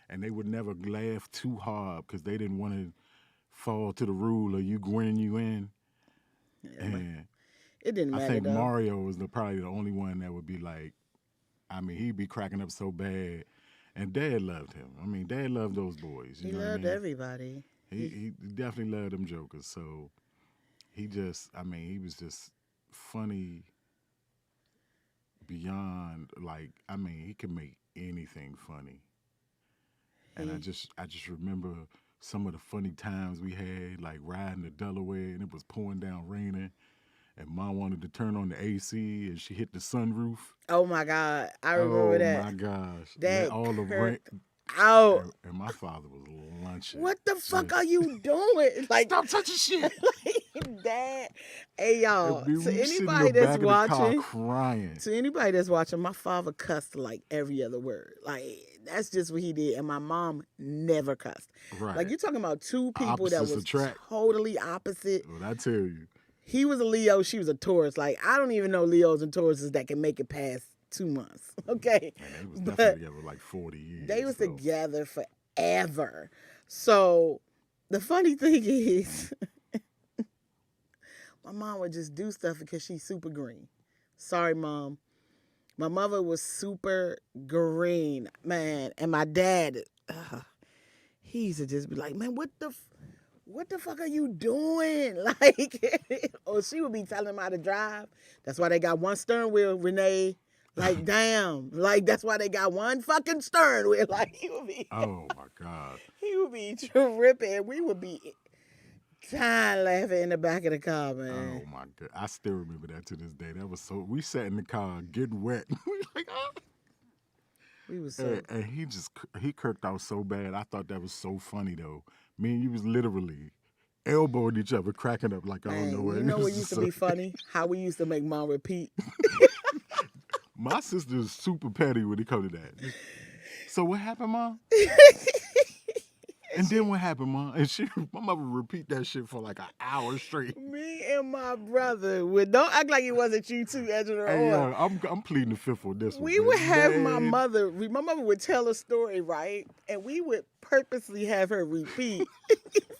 And they would never laugh too hard because they didn't want to fall to the rule of you grinning you in. Yeah, but And it didn't I matter think though. Mario was probably the only one that would be like, I mean, he'd be cracking up so bad. And Dad loved him. I mean, Dad loved those boys. You He know what I loved mean? everybody. He definitely loved them jokers. So he was just funny beyond, like, he could make anything funny. And I just remember some of the funny times we had, like riding to Delaware and it was pouring down raining. And Mom wanted to turn on the AC and she hit the sunroof. Oh my God, I remember Oh that. my gosh. That All the rain. kirked out. And my father was lunching. What the fuck Just, are you doing? Like, stop touching shit. like that. Hey y'all, And we to was sitting in anybody the that's back of the car watching, crying. to anybody that's watching, my father cussed like every other word. Like that's just what he did, and my mom never cussed. Right. Like you're talking about two people Opposites that was attract. totally opposite. What I tell you. He was a Leo, she was a Taurus. Like I don't even know Leos and Tauruses that can make it past 2 months. Okay, And they was definitely together like 40 years. they was together forever. So the funny thing is, my mom would just do stuff because she's super green. Sorry, Mom. My mother was super green, man. And my dad, he used to just be like, man, what the fuck are you doing? Like, or she would be telling him how to drive. That's why they got one steering wheel, Renee. Like, damn. Like, that's why they got one fucking steering wheel. Like, he would be. Oh, my God. He would be tripping. We would be dying laughing in the back of the car, man. Oh, my God. I still remember that to this day. That was so. We sat in the car getting wet. We like, oh. We was so. And he kirked out so bad. I thought that was so funny, though. Me and you was literally elbowing each other, cracking up like I don't know what. You know what used to be funny? How we used to make Mom repeat. My sister is super petty when it comes to that. So what happened, Mom? And then what happened, Mom? And my mother would repeat that shit for like an hour straight. Me and my brother don't act like it wasn't you two, Angela. Hey, I'm pleading the fifth on this one. We would have man. my mother would tell a story, right? And we would purposely have her repeat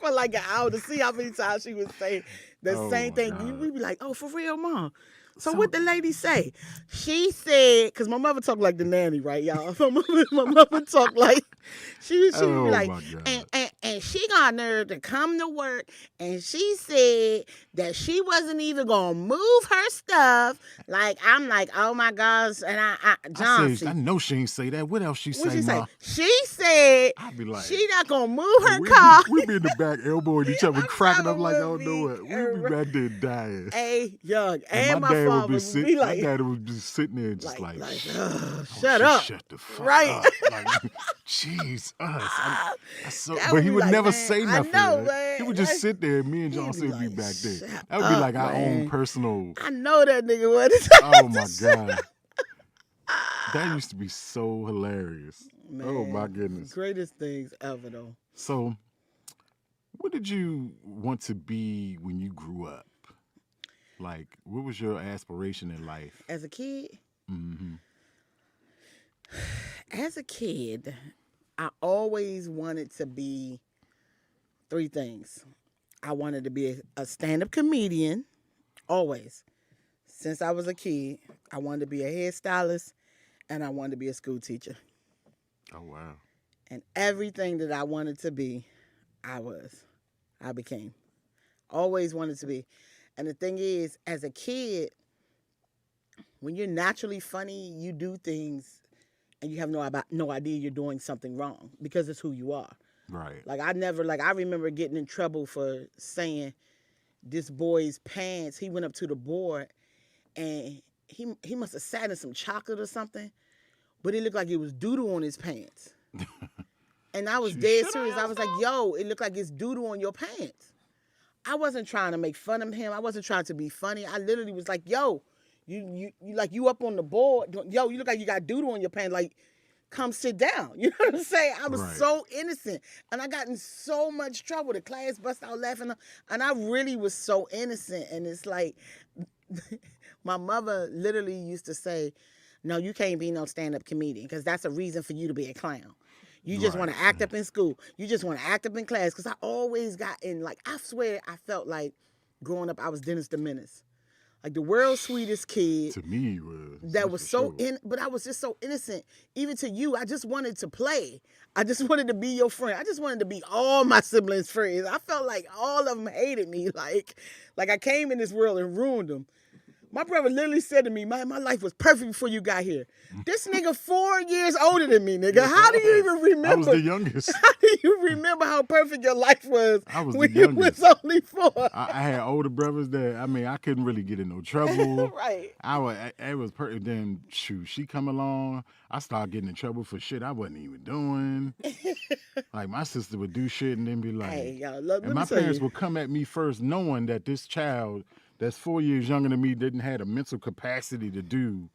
for like an hour to see how many times she would say the same thing. God. We'd be like, oh, for real, Mom? So what the lady say? She said, because my mother talked like the nanny, right, y'all? My mother talked like, she would be like, and she got nerve to come to work, and she said that she wasn't even going to move her stuff. Like, I'm like, oh my gosh, and Joncea. I know she ain't say that. What else she What say, she say? Ma? She said I'd be like, she not going to move her car. We be in the back elbowing each other, My cracking up mama like I would don't know be what. We be back there dying. Hey, young, and my my dad father would be like, my dad would be sitting there just like shut up. Shut the fuck Right. up. Like, jeez, That but would he be would like, never man, say I nothing. know, man. He would just That's- sit there and me and he'd Joncea be would be like, back there. shut That would be up, like our man. own personal. I know that nigga was. Oh my God. That used to be so hilarious. Oh my goodness. Greatest things ever, though. So, what did you want to be when you grew up? Like, what was your aspiration in life? As a kid, Mm-hmm. as a kid, I always wanted to be 3 things. I wanted to be a stand-up comedian, always. Since I was a kid, I wanted to be a hairstylist, and I wanted to be a school teacher. Oh, wow. And everything that I wanted to be, I became. Always wanted to be. And the thing is, as a kid, when you're naturally funny, you do things and you have no idea you're doing something wrong because it's who you are. Right. Like I remember getting in trouble for saying this boy's pants, he went up to the board and he must have sat in some chocolate or something, but it looked like it was doo-doo on his pants. And I was dead serious. I was like, yo, it looked like it's doo-doo on your pants. I wasn't trying to make fun of him. I wasn't trying to be funny. I literally was like, yo, you up on the board. Yo, you look like you got doo-doo on your pants. Like, come sit down. You know what I'm saying? I was so innocent. And I got in so much trouble. The class bust out laughing. And I really was so innocent. And it's like, my mother literally used to say, no, you can't be no stand-up comedian because that's a reason for you to be a clown. You just want to act up in school. You just want to act up in class. Because I always got in, like, I swear I felt like growing up I was Dennis the Menace. Like the world's sweetest kid. To me, was that was so but I was just so innocent. Even to you, I just wanted to play. I just wanted to be your friend. I just wanted to be all my siblings' friends. I felt like all of them hated me. Like I came in this world and ruined them. My brother literally said to me, "Man, my life was perfect before you got here." This nigga 4 years older than me, nigga. How do you even remember? I was the youngest. How do you remember how perfect your life was I was when the you was youngest. only 4? I had older brothers that I couldn't really get in no trouble. Right. It was perfect. Then shoot, she come along. I started getting in trouble for shit I wasn't even doing. Like my sister would do shit and then be like, Hey, y'all, let and me my tell parents you. would come at me first, knowing that this child that's 4 years younger than me didn't have the mental capacity to do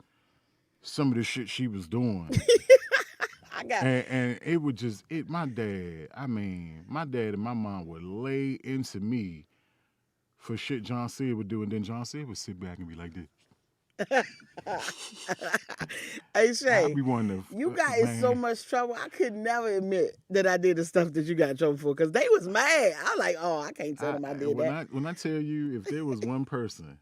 some of the shit she was doing. I got And it would just my dad and my mom would lay into me for shit Joncea would do, and then Joncea would sit back and be like this. Hey Shay, I'd be wanting to, you got in so much trouble. I could never admit that I did the stuff that you got in trouble for because they was mad. I was like, oh, I can't tell them I did that. When I tell you, if there was one person,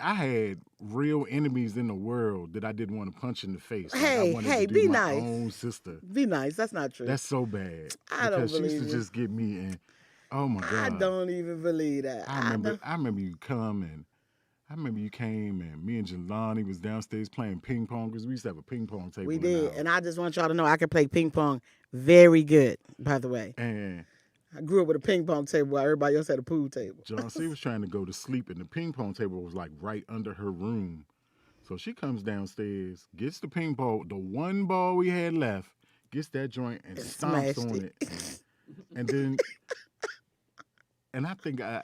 I had real enemies in the world that I didn't want to punch in the face. Hey, I wanted hey, to do be my nice. own sister. Be nice. That's not true. That's so bad. I don't because she used believe to you. just get me in. Oh my God. I don't even believe that. I remember you come and I remember you came and me and Jelani was downstairs playing ping pong because we used to have a ping pong table. We in the did, house. and I just want y'all to know I can play ping pong very good. By the way, And I grew up with a ping pong table while everybody else had a pool table. Joncea was trying to go to sleep, and the ping pong table was like right under her room. So she comes downstairs, gets the ping pong, the one ball we had left, gets that joint and stomps Smashed on it. And then, and I think I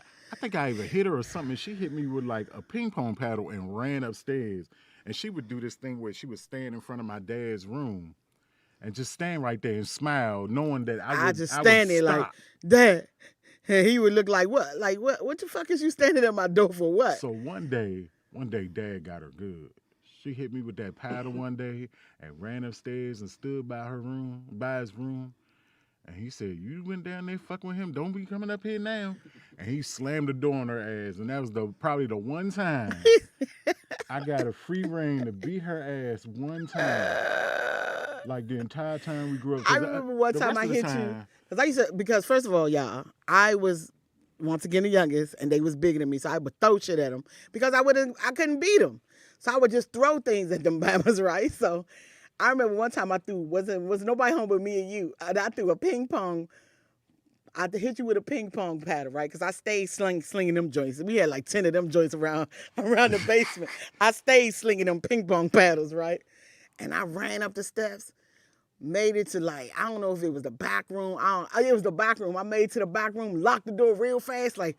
either hit her or something. And she hit me with like a ping pong paddle and ran upstairs. And she would do this thing where she would stand in front of my dad's room and just stand right there and smile, knowing that I would just stand there like, Dad. And he would look like, what? Like, what the fuck is you standing at my door for what? So one day, Dad got her good. She hit me with that paddle one day and ran upstairs and stood by his room. And he said, "You went down there fucking with him. Don't be coming up here now." And he slammed the door on her ass. And that was probably the one time I got a free reign to beat her ass one time. Like the entire time we grew up. I remember one time I hit you. Because first of all, y'all, I was once again the youngest and they was bigger than me. So I would throw shit at them because I couldn't beat them. So I would just throw things at them bammers, right? So I remember one time I threw, was nobody home but me and you. And I threw a ping pong. I hit you with a ping pong paddle, right? Because I stayed slinging them joints. We had like 10 of them joints around the basement. I stayed slinging them ping pong paddles, right? And I ran up the steps, made it to like, I don't know if it was the back room. It was the back room. I made it to the back room, locked the door real fast, like,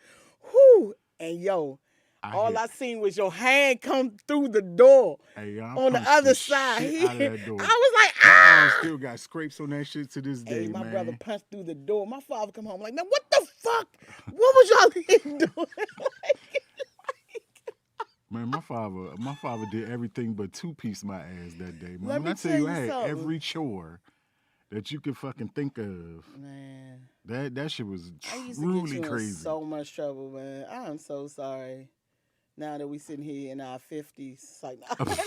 whoo. And yo, I seen was your hand come through the door on the other side. Out of that door. I was like, My ah! arm still got scrapes on that shit to this day, Hey, my man. brother punched through the door. My father come home like, man, what the fuck? What was y'all here doing? Man, my father did everything but two-piece my ass that day. Man, Let when me I tell tell you, you I had something. every chore that you could fucking think of. Man, That shit was I used to truly get you crazy. in so much trouble, man. I am so sorry. Now that we sitting here in our 50s, it's like, God,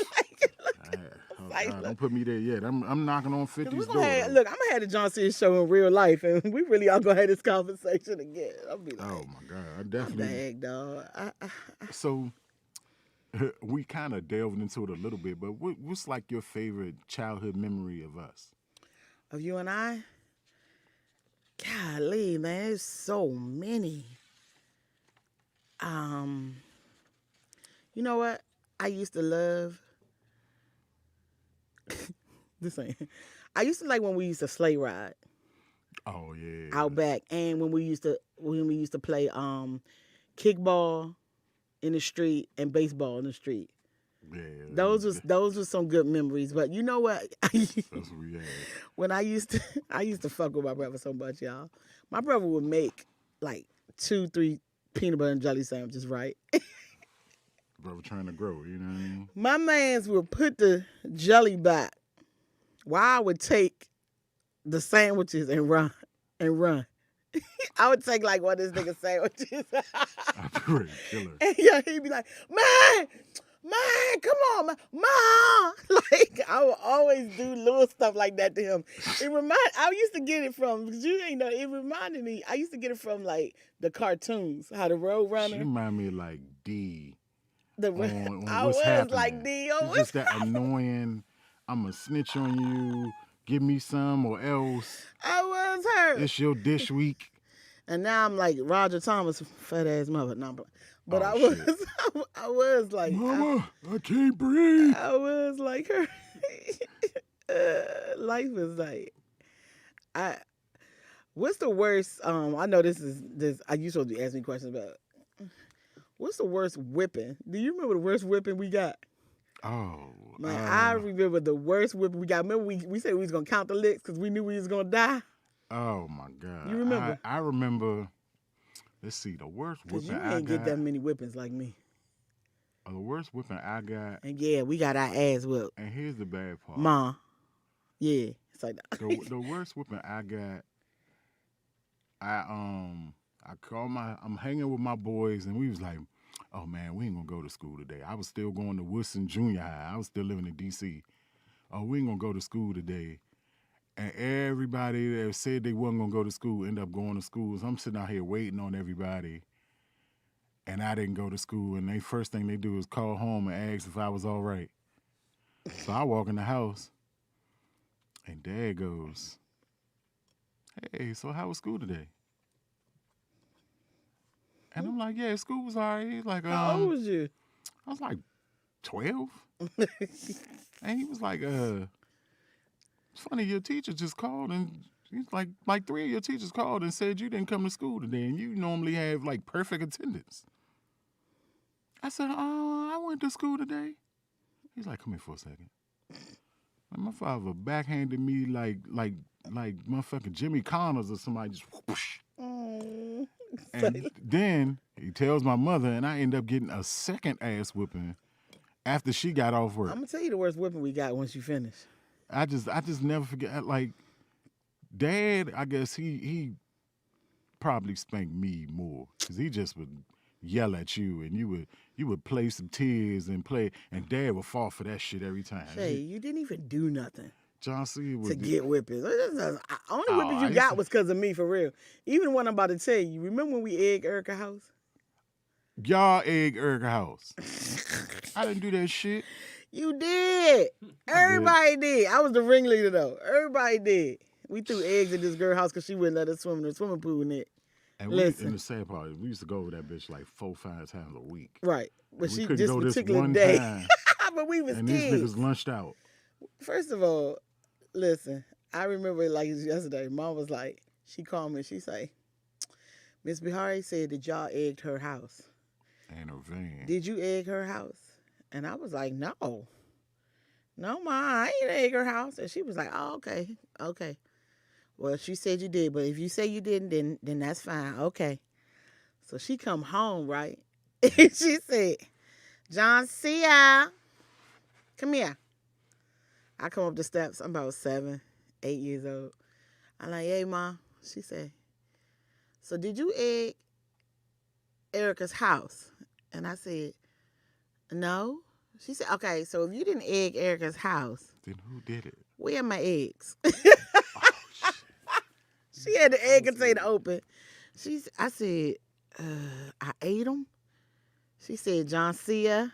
don't put me there yet. I'm knocking on 50's door. Look, I'm gonna have the Joncea show in real life, and we really are gonna have this conversation again. I'll be like, Oh my God, I definitely. Dang, dog. So we kind of delved into it a little bit, but what's like your favorite childhood memory of us? Of you and I? Golly, man, there's so many. You know what? I used to love I used to like when we used to sleigh ride. Oh yeah. Out back, and when we used to play kickball in the street and baseball in the street. Yeah. Those were some good memories. But you know what? That's what we had. When I used to fuck with my brother so much, y'all. My brother would make like 2-3 peanut butter and jelly sandwiches, right? Brother trying to grow, you know what I mean? My mans would put the jelly back while I would take the sandwiches and run. I would take like one of this nigga sandwiches. I'm pretty killer. And yeah, he'd be like, man, come on, man. Like, I would always do little stuff like that to him. I used to get it from, because you ain't know, it reminded me, I used to get it from like the cartoons, how the Road She Runner. remind me of like D on I what's was happening. like, Dio. She's just that annoying. I'm a snitch on you. Give me some or else. I was hurt. It's your dish week. And now I'm like Roger Thomas, fat ass mother. No, but Oh, I was, shit. I was like, Mama, I can't breathe. I was like her. Life is like, what's the worst? I know this. You supposed to be asking me questions about. What's the worst whipping? Do you remember the worst whipping we got? Oh, Man, I remember the worst whipping we got. Remember we said we was gonna count the licks because we knew we was gonna die. Oh my God! You remember? I remember. Let's see, the worst Because whipping you I ain't got. get that many whippings like me. The worst whipping I got. And yeah, we got our ass whipped. And here's the bad part. Ma, yeah, it's like that. The worst whipping I got. I called I'm hanging with my boys and we was like, oh man, we ain't gonna go to school today. I was still going to Woodson Junior High. I was still living in DC. Oh, we ain't gonna go to school today. And everybody that said they wasn't gonna go to school ended up going to school. So I'm sitting out here waiting on everybody. And I didn't go to school. And first thing they do is call home and ask if I was all right. So I walk in the house and Dad goes, hey, so how was school today? And I'm like, yeah, school was all right. He's like, How old was you? I was like 12. And he was like, it's funny, your teacher just called and he's like 3 of your teachers called and said you didn't come to school today and you normally have like perfect attendance. I said, I went to school today. He's like, come here for a second. And my father backhanded me like motherfucking Jimmy Connors or somebody just whoosh. And then he tells my mother, and I end up getting a second ass whipping after she got off work. I'm gonna tell you the worst whipping we got once you finish. I just never forget. Like, Dad, I guess he probably spanked me more because he just would yell at you, and you would play some tears and play, and Dad would fall for that shit every time. Shay, you didn't even do nothing. Joncea would to get whippings. Only Oh, whippings I you got used was because of me, for real. Even when I'm about to tell you, remember when we egged Erica's house? Y'all egg Erica's house. I didn't do that shit. You did. Everybody did. I was the ringleader, though. Everybody did. We threw eggs at this girl's house because she wouldn't let us swim in the swimming pool in it. And Listen. and the sad part is we used to go over that bitch like 4-5 times a week. Right. But And we she couldn't this go this particular one day. time. But we was And kids. these niggas lunched out. First of all, listen, I remember like yesterday, Mom was like, she called me and she say, Miss Bihari said that y'all egged her house. And her van. Did you egg her house? And I was like, no. No, Ma, I ain't egg her house. And she was like, oh, okay. Okay. Well, she said you did, but if you say you didn't, then that's fine. Okay. So she come home, right? And she said, Joncea, come here. I come up the steps. I'm about 7, 8 years old. I'm like, hey, Ma. She said, so did you egg Erica's house? And I said, no. She said, okay, so if you didn't egg Erica's house, Then who did it? where are my eggs? Oh, shit. She had the egg container open. I said, I ate them. She said, Joncea,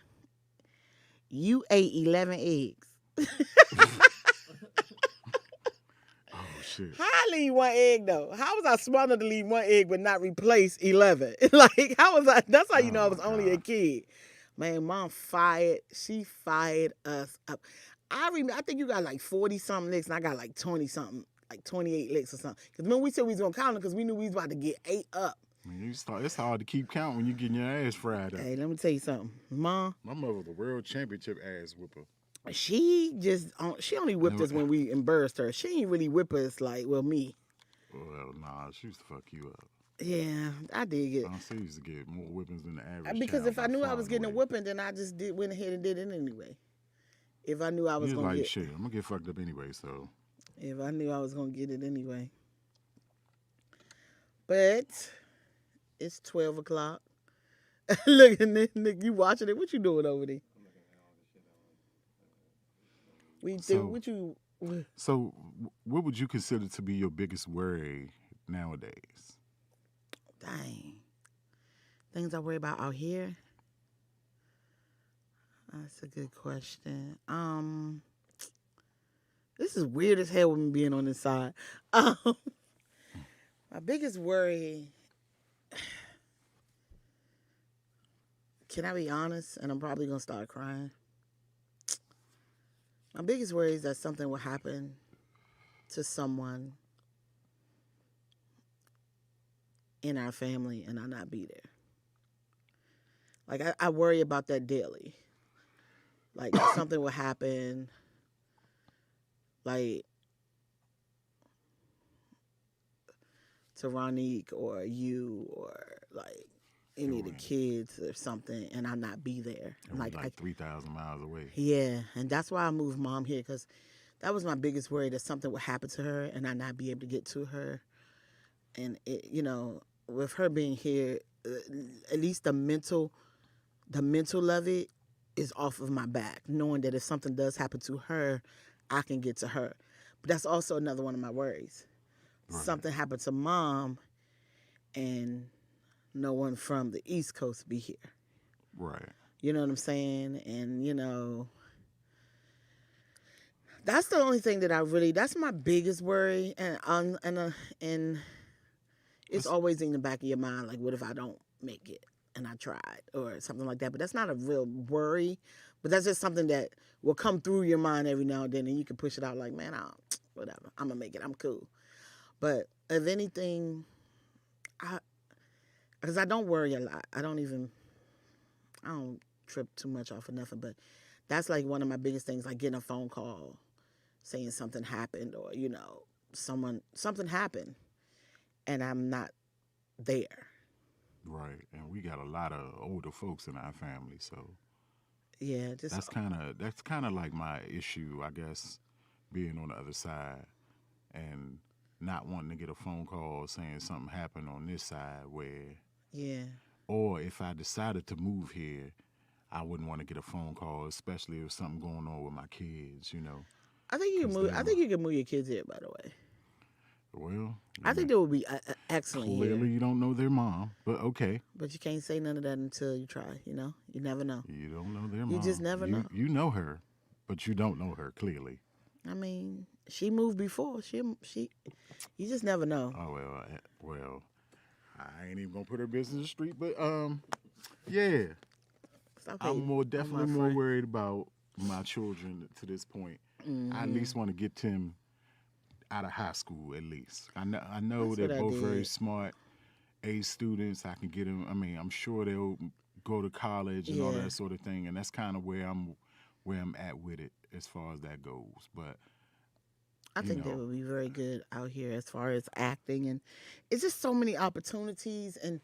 you ate 11 eggs. Oh, shit. How I leave one egg, though? How was I smart enough to leave one egg but not replace 11? Like, how was I? That's how you know I was my only a God. kid. Man, Mom she fired us up. I remember, I think you got like 40-something licks, and I got like 20-something, like 28 licks or something. Because when we said we was going to count them, because we knew we was about to get 8 up. Man, it's hard to keep count when you getting your ass fried up. Hey, let me tell you something. Mom, My mother was a world championship ass whipper. she only whipped us when we embarrassed her. She ain't really whip us like, well, me. Well, nah, she used to fuck you up. Yeah, I did get Joncea used to get more whippings than the average because child if I by knew I far was and getting a away. whipping, then I just went ahead and did it anyway. If I knew I was You was gonna like, get, shit, I'm gonna get fucked up anyway, so. if I knew I was gonna get it anyway. But it's 12 o'clock. Look at this, Nick. You watching it? What you doing over there? So, what would you consider to be your biggest worry nowadays? Dang. Things I worry about out here. That's a good question. This is weird as hell with me being on this side. Um, my biggest worry. Can I be honest? And I'm probably gonna start crying. My biggest worry is that something will happen to someone in our family and I'll not be there. Like I worry about that daily. Like something will happen. Like to Ronique or you or like any of the kids or something, and I not be there. And like 3,000 miles away. Yeah, and that's why I moved mom here, because that was my biggest worry, that something would happen to her and I not be able to get to her. And it, with her being here, at least the mental of it is off of my back, knowing that if something does happen to her, I can get to her. But that's also another one of my worries. Right. Something happened to mom and no one from the East Coast be here. Right. You know what I'm saying? And, that's the only thing that that's my biggest worry. And it's always in the back of your mind, like, what if I don't make it and I tried or something like that? But that's not a real worry. But that's just something that will come through your mind every now and then, and you can push it out like, man, whatever. I'm going to make it. I'm cool. But if anything, because I don't worry a lot. I don't trip too much off of nothing. But that's like one of my biggest things, like getting a phone call saying something happened or, something happened and I'm not there. Right. And we got a lot of older folks in our family, so yeah, that's kind of like my issue, I guess, being on the other side and not wanting to get a phone call saying something happened on this side where, yeah, or if I decided to move here, I wouldn't want to get a phone call, especially if something going on with my kids, I think you can move. I think you can move your kids here, by the way. Well, I think that would be excellent. Clearly, here. You don't know their mom, but okay. But you can't say none of that until you try. You never know. You don't know their mom. You just never know. You know her, but you don't know her clearly. I mean, she moved before. She. You just never know. Oh well. I ain't even gonna put her business in the street, but yeah. I'm definitely more worried about my children to this point. Mm-hmm. I at least want to get them out of high school, at least. I know they're both very smart A students. I can get them. I mean, I'm sure they'll go to college and all that sort of thing, and that's kind of where I'm at with it as far as that goes. But I think they would be very good out here as far as acting, and it's just so many opportunities. And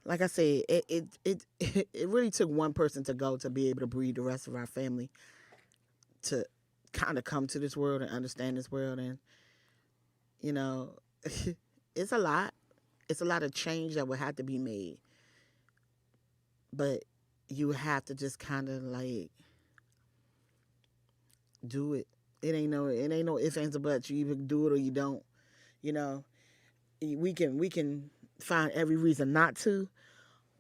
like I said, it really took one person to go to be able to breed the rest of our family to kind of come to this world and understand this world. And it's a lot. It's a lot of change that would have to be made, but you have to just kind of like do it. It ain't no ifs, ands, or buts. You either do it or you don't. We can find every reason not to,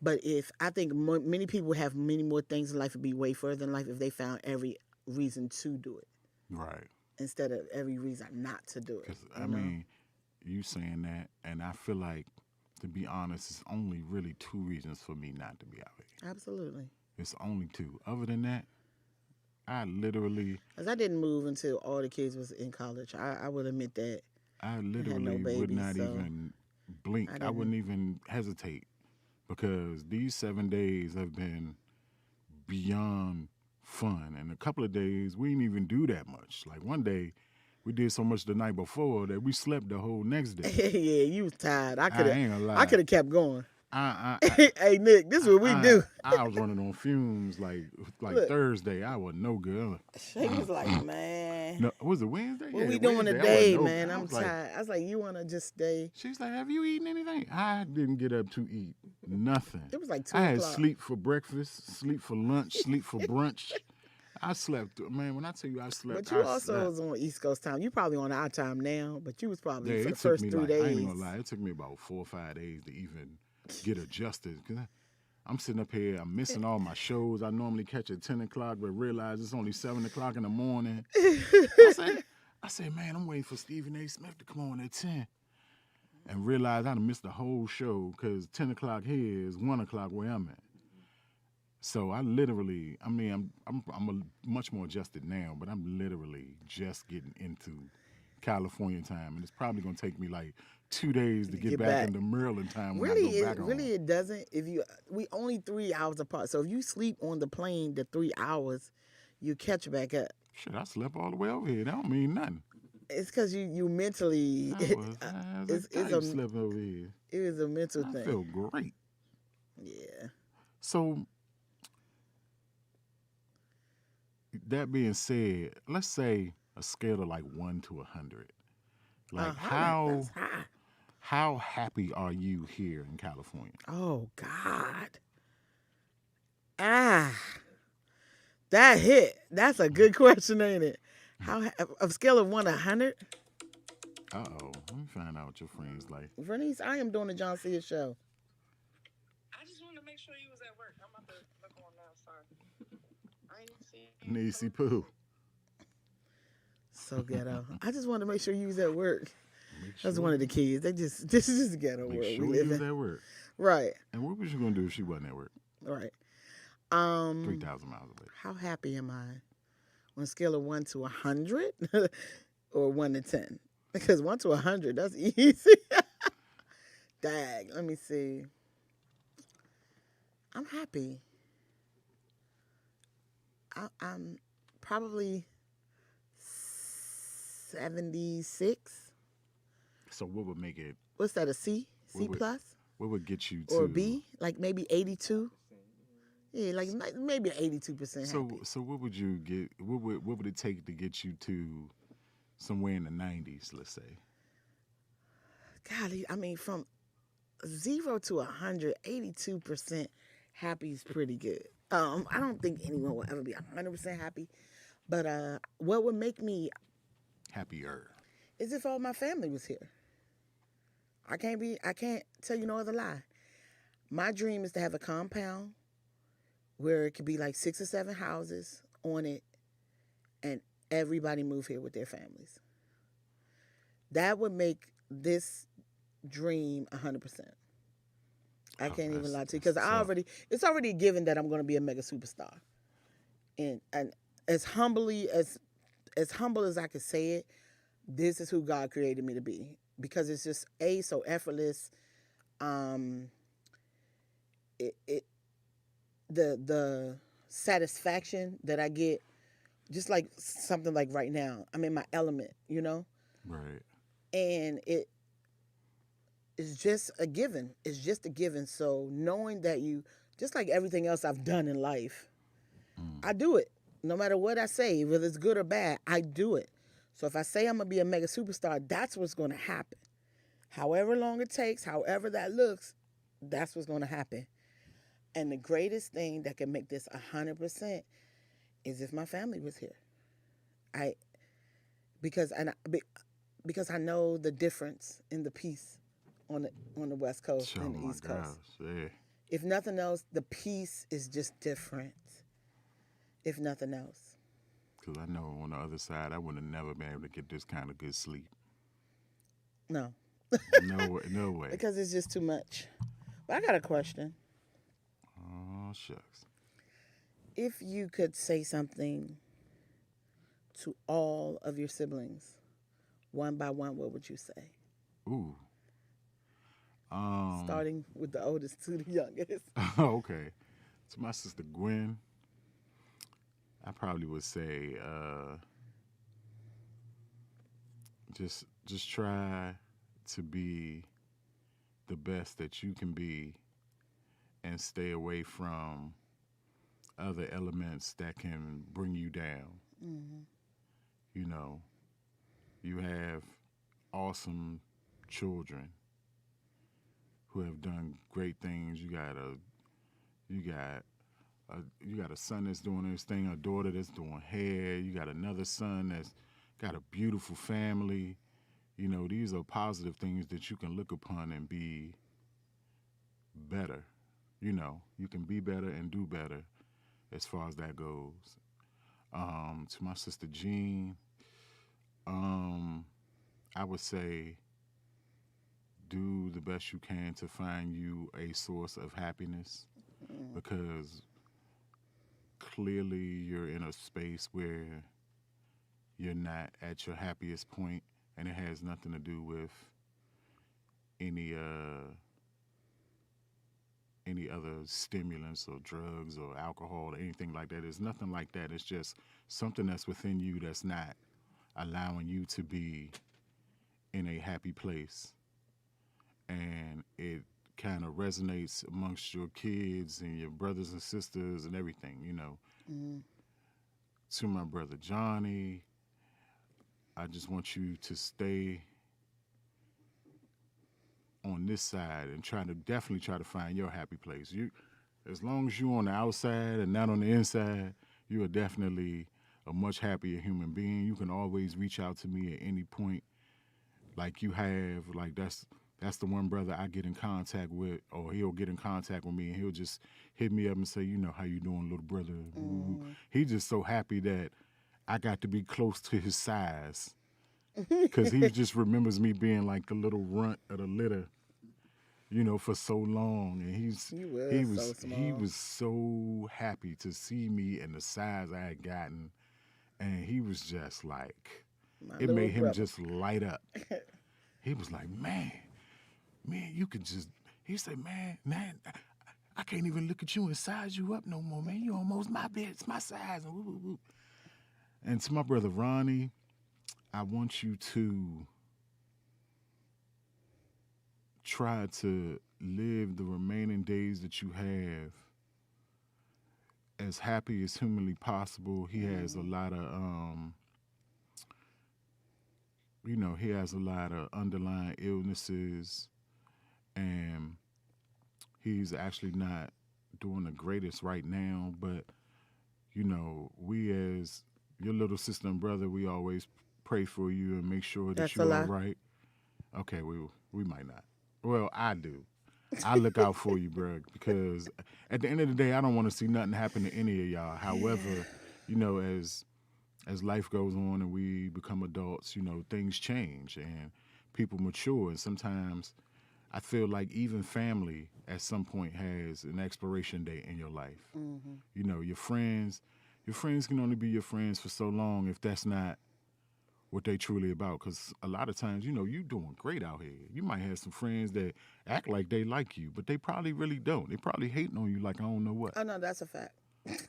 but I think many people have many more things in life would be way further in life if they found every reason to do it. Right. Instead of every reason not to do it. I mean, you saying that, and I feel like, to be honest, it's only really 2 reasons for me not to be out here. Absolutely. It's only 2. Other than that, I literally... Because I didn't move until all the kids was in college. I will admit that. I literally would not even blink. I wouldn't even hesitate because these 7 days have been beyond fun. And a couple of days, we didn't even do that much. Like one day, we did so much the night before that we slept the whole next day. Yeah, you was tired. I ain't gonna lie. I could have kept going. Hey, Nick, this is what we do. I was running on fumes like Look, Thursday. I was no good. Shay was like, man. No, was it Wednesday? What we doing today, man? I'm tired. I was like, you want to just stay? She's like, have you eaten anything? I didn't get up to eat nothing. It was like 2 o'clock. I had sleep for breakfast, sleep for lunch, sleep for brunch. I slept, man. When I tell you I slept, but you also was on East Coast time. You probably on our time now, but you was probably for the first 3 days. I ain't gonna lie. It took me about 4 or 5 days to even get adjusted. Cause I'm sitting up here, I'm missing all my shows I normally catch at 10 o'clock, but realize it's only 7 o'clock in the morning. I say, man, I'm waiting for Stephen A. Smith to come on at 10. And realize I done missed the whole show because 10 o'clock here is 1 o'clock where I'm at. So I literally, I mean, I'm much more adjusted now, but I'm literally just getting into California time, and it's probably gonna take me like 2 days to get back into Maryland time when I go back home. Really, it doesn't. We only 3 hours apart. So if you sleep on the plane the 3 hours, you catch back up. Shit, I slept all the way over here. That don't mean nothing. It's because you mentally. It's a slept over here. It is a mental thing. I feel great. Yeah. So that being said, let's say a scale of like 1 to 100. Like how happy are you here in California? Oh God. That hit. That's a good question, ain't it? How a scale of 1 to 100? Uh-oh. Let me find out what your friends like. Vernice, I am doing the Joncea show. I just wanted to make sure you was at work. I'm about to look on now. Sorry. I ain't see you. Niecy Pooh. So ghetto. I just wanted to make sure you was at work. That's one of the kids. This is just ghetto world Make we sure live you was in. at work. Right. And what was you gonna do if she wasn't at work? Right. 3,000 miles away. How happy am I? On a scale of 1 to 100 or 1 to 10? Because 1 to 100, that's easy. Dag, let me see. I'm happy. I'm probably 76. So what would make it? What's that, a C? C plus? What would get you to? Or a B? Like maybe 82? Yeah, like maybe 82% happy. So what would you get? What would it take to get you to somewhere in the 90s? Let's say. Golly, I mean, from 0 to 100, 82% happy is pretty good. I don't think anyone will ever be 100% happy, but what would make me happier is if all my family was here. I can't tell you no other lie. My dream is to have a compound where it could be like 6 or 7 houses on it, and everybody move here with their families. That would make this dream 100%. I can't even lie to you because it's already a given that I'm going to be a mega superstar, and as humble as I could say it, this is who God created me to be because it's just so effortless. The satisfaction that I get, just like something like right now, I'm in my element, you know? Right. And it is just a given. It's just a given. So knowing that you, just like everything else I've done in life, I do it. No matter what I say, whether it's good or bad, I do it. So if I say I'm going to be a mega superstar, that's what's going to happen. However long it takes, however that looks, that's what's going to happen. And the greatest thing that can make this 100% is if my family was here. Because I know the difference in the peace on the West Coast and the East Coast. Yeah. If nothing else, the peace is just different. If nothing else. Because I know on the other side, I would have never been able to get this kind of good sleep. No. No way. Because it's just too much. But I got a question. Oh, shucks. If you could say something to all of your siblings, one by one, what would you say? Ooh. Starting with the oldest to the youngest. Okay. To my sister Gwen, I probably would say, just try to be the best that you can be and stay away from other elements that can bring you down. Mm-hmm. You know, you have awesome children who have done great things. You got a son that's doing this thing, a daughter that's doing hair. You got another son that's got a beautiful family. You know, these are positive things that you can look upon and be better you can be better and do better as far as that goes. To my sister Jean, um, I would say do the best you can to find you a source of happiness because clearly you're in a space where you're not at your happiest point and it has nothing to do with any any other stimulants or drugs or alcohol or anything like that. It's nothing like that. It's just something that's within you that's not allowing you to be in a happy place. And it kind of resonates amongst your kids and your brothers and sisters and everything. Mm. To my brother Johnny, I just want you to stay on this side and definitely try to find your happy place. As long as you're on the outside and not on the inside, you are definitely a much happier human being. You can always reach out to me at any point, like you have. Like that's the one brother I get in contact with, or he'll get in contact with me and he'll just hit me up and say, how you doing, little brother? He's just so happy that I got to be close to his size. Because he just remembers me being like the little runt of the litter, for so long. And he was so happy to see me and the size I had gotten. And he was just like, it made him just light up. He was like, man, you can just, he said, man, I can't even look at you and size you up no more, man. You almost my bitch, my size. And, woo, woo, woo. And to my brother Ronnie, I want you to try to live the remaining days that you have as happy as humanly possible. He has a lot of, he has a lot of underlying illnesses, and he's actually not doing the greatest right now. But, we as your little sister and brother, we always pray for you and make sure that you're all right. Okay, we might not. Well, I do. I look out for you, bro, because at the end of the day, I don't want to see nothing happen to any of y'all. However, as life goes on and we become adults, things change and people mature. And sometimes I feel like even family at some point has an expiration date in your life. Mm-hmm. Your friends can only be your friends for so long if that's not what they truly about. Because a lot of times, you doing great out here. You might have some friends that act like they like you, but they probably really don't. They probably hating on you like I don't know what. Oh, no, that's a fact.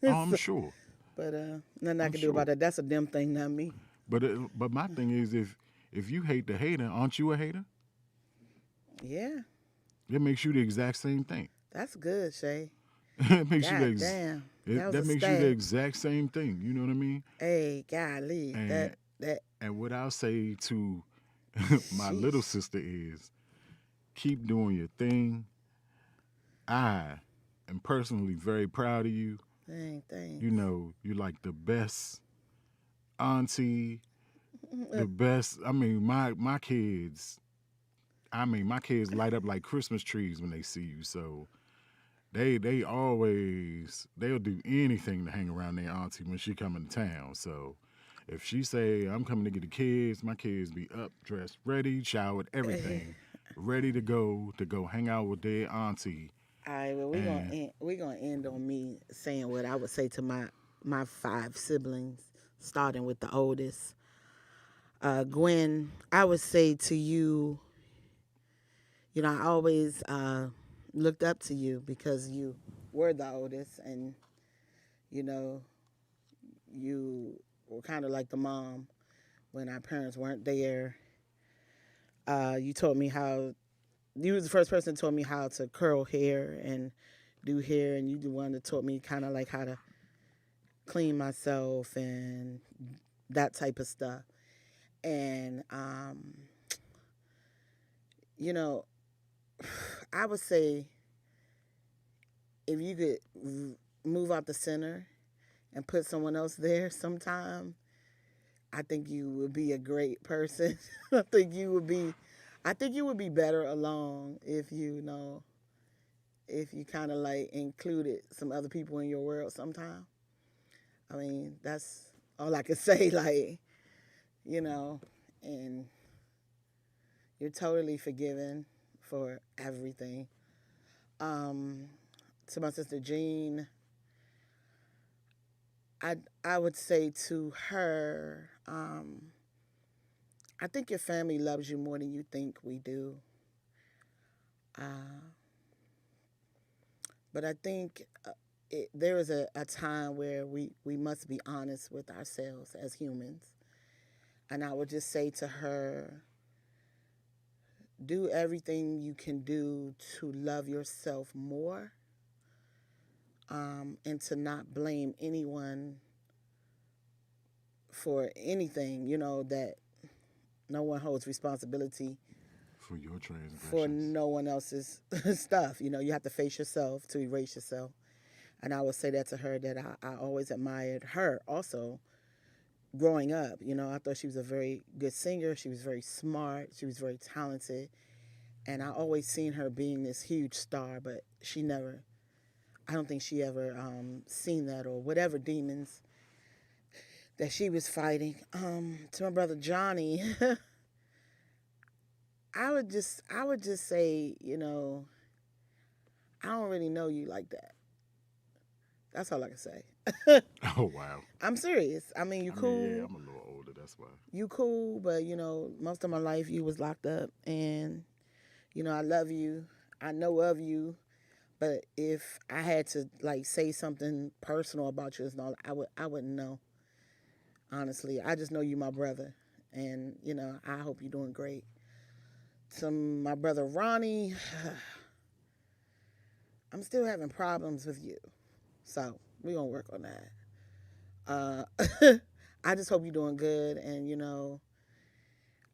Oh, I'm sure. But nothing I can do about that. That's a them thing, not me. But my thing is, if you hate the hater, aren't you a hater? Yeah. It makes you the exact same thing. That's good, Shay. It makes you damn. That makes you the exact same thing. You know what I mean? Hey, golly. And what I'll say to my little sister is, keep doing your thing. I am personally very proud of you. Thanks. You're like the best auntie, the best. My kids light up like Christmas trees when they see you. So they'll do anything to hang around their auntie when she come into town. So if she say, I'm coming to get the kids, my kids be up, dressed, ready, showered, everything, ready to go hang out with their auntie. All right, well, we're gonna end on me saying what I would say to my 5 siblings, starting with the oldest. Gwen, I would say to you, I always looked up to you because you were the oldest, and you were kind of like the mom when our parents weren't there. You taught me how. You was the first person that taught me how to curl hair and do hair, and you the one that taught me kind of like how to clean myself and that type of stuff. And I would say if you could move out the center and put someone else there sometime, I think you would be a great person. I think you would be better along if if you kind of like included some other people in your world sometime. I mean, that's all I can say. Like, you know, and you're totally forgiven for everything. To my sister Jean, I would say to her, I think your family loves you more than you think we do. Uh, but I think there is a time where we must be honest with ourselves as humans. And I would just say to her, do everything you can do to love yourself more, and to not blame anyone for anything, that no one holds responsibility For your transgressions. for no one else's stuff. You have to face yourself to erase yourself. And I would say that to her, that I always admired her also growing up. I thought she was a very good singer. She was very smart. She was very talented. And I always seen her being this huge star, but I don't think she ever seen that, or whatever demons that she was fighting. To my brother Johnny, I would just say, I don't really know you like that. That's all I can say. Oh, wow. I'm serious. I mean, you cool. Yeah, I'm a little older, that's why. You cool, but, most of my life you was locked up. And, I love you. I know of you. But if I had to, like, say something personal about you, it's not, I wouldn't know. Honestly, I just know you my brother. And, I hope you're doing great. To my brother Ronnie, I'm still having problems with you. So we're going to work on that. I just hope you're doing good. And,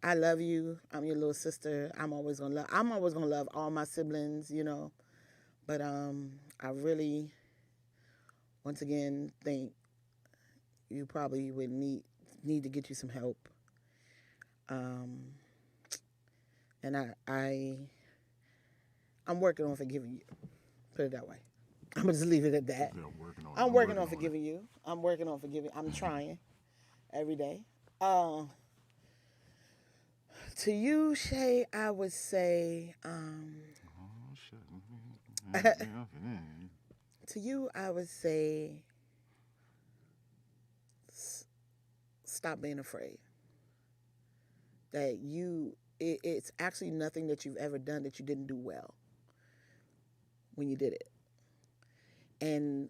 I love you. I'm your little sister. I'm always going to love all my siblings, But I really, once again, think you probably would need to get you some help. And I'm working on forgiving you. Put it that way. I'm gonna just leave it at that. Yeah, I'm working on forgiving you. I'm working on forgiving. I'm trying every day. To you, Shay, I would say. Oh, shit. To you, I would say. Stop being afraid. That it's actually nothing that you've ever done that you didn't do well when you did it. And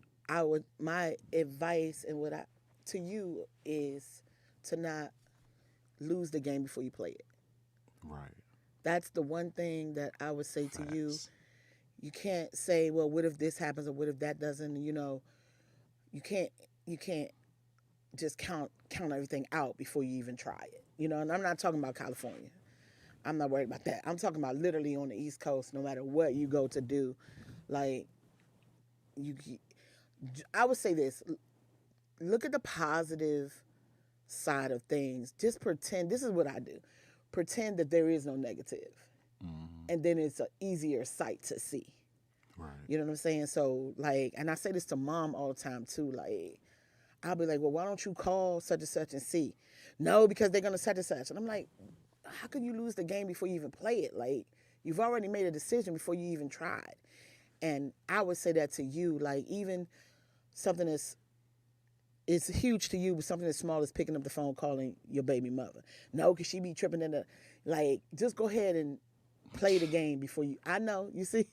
my advice and to you is to not lose the game before you play it. Right. That's the one thing that I would say Facts. to you. You can't say, well, what if this happens or what if that doesn't, you can't just count everything out before you even try it. And I'm not talking about California. I'm not worried about that. I'm talking about literally on the East Coast, no matter what you go to do. Like, I would say this. Look at the positive side of things. Just pretend, this is what I do. Pretend that there is no negative. Mm-hmm. And then it's an easier sight to see. Right. You know what I'm saying? So, like, and I say this to mom all the time, too. Like, I'll be like, well, why don't you call such and such and see? No, because they're going to such and such. And I'm like, how can you lose the game before you even play it? Like, you've already made a decision before you even tried. And I would say that to you, like, even something that's huge to you, but something as small as picking up the phone, calling your baby mother. No, because she be tripping like, just go ahead and play the game before you. I know, you see?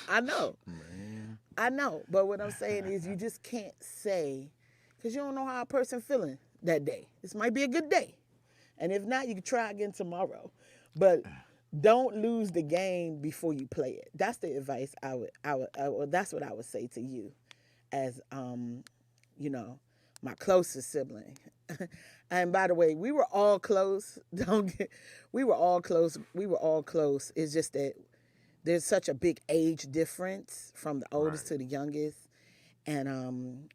I know. Man. I know. But what I'm saying is you just can't say, because you don't know how a person feeling that day. This might be a good day. And if not, you can try again tomorrow. But don't lose the game before you play it. That's the advice that's what I would say to you as, my closest sibling. And by the way, we were all close. We were all close. It's just that there's such a big age difference from the oldest to the youngest. And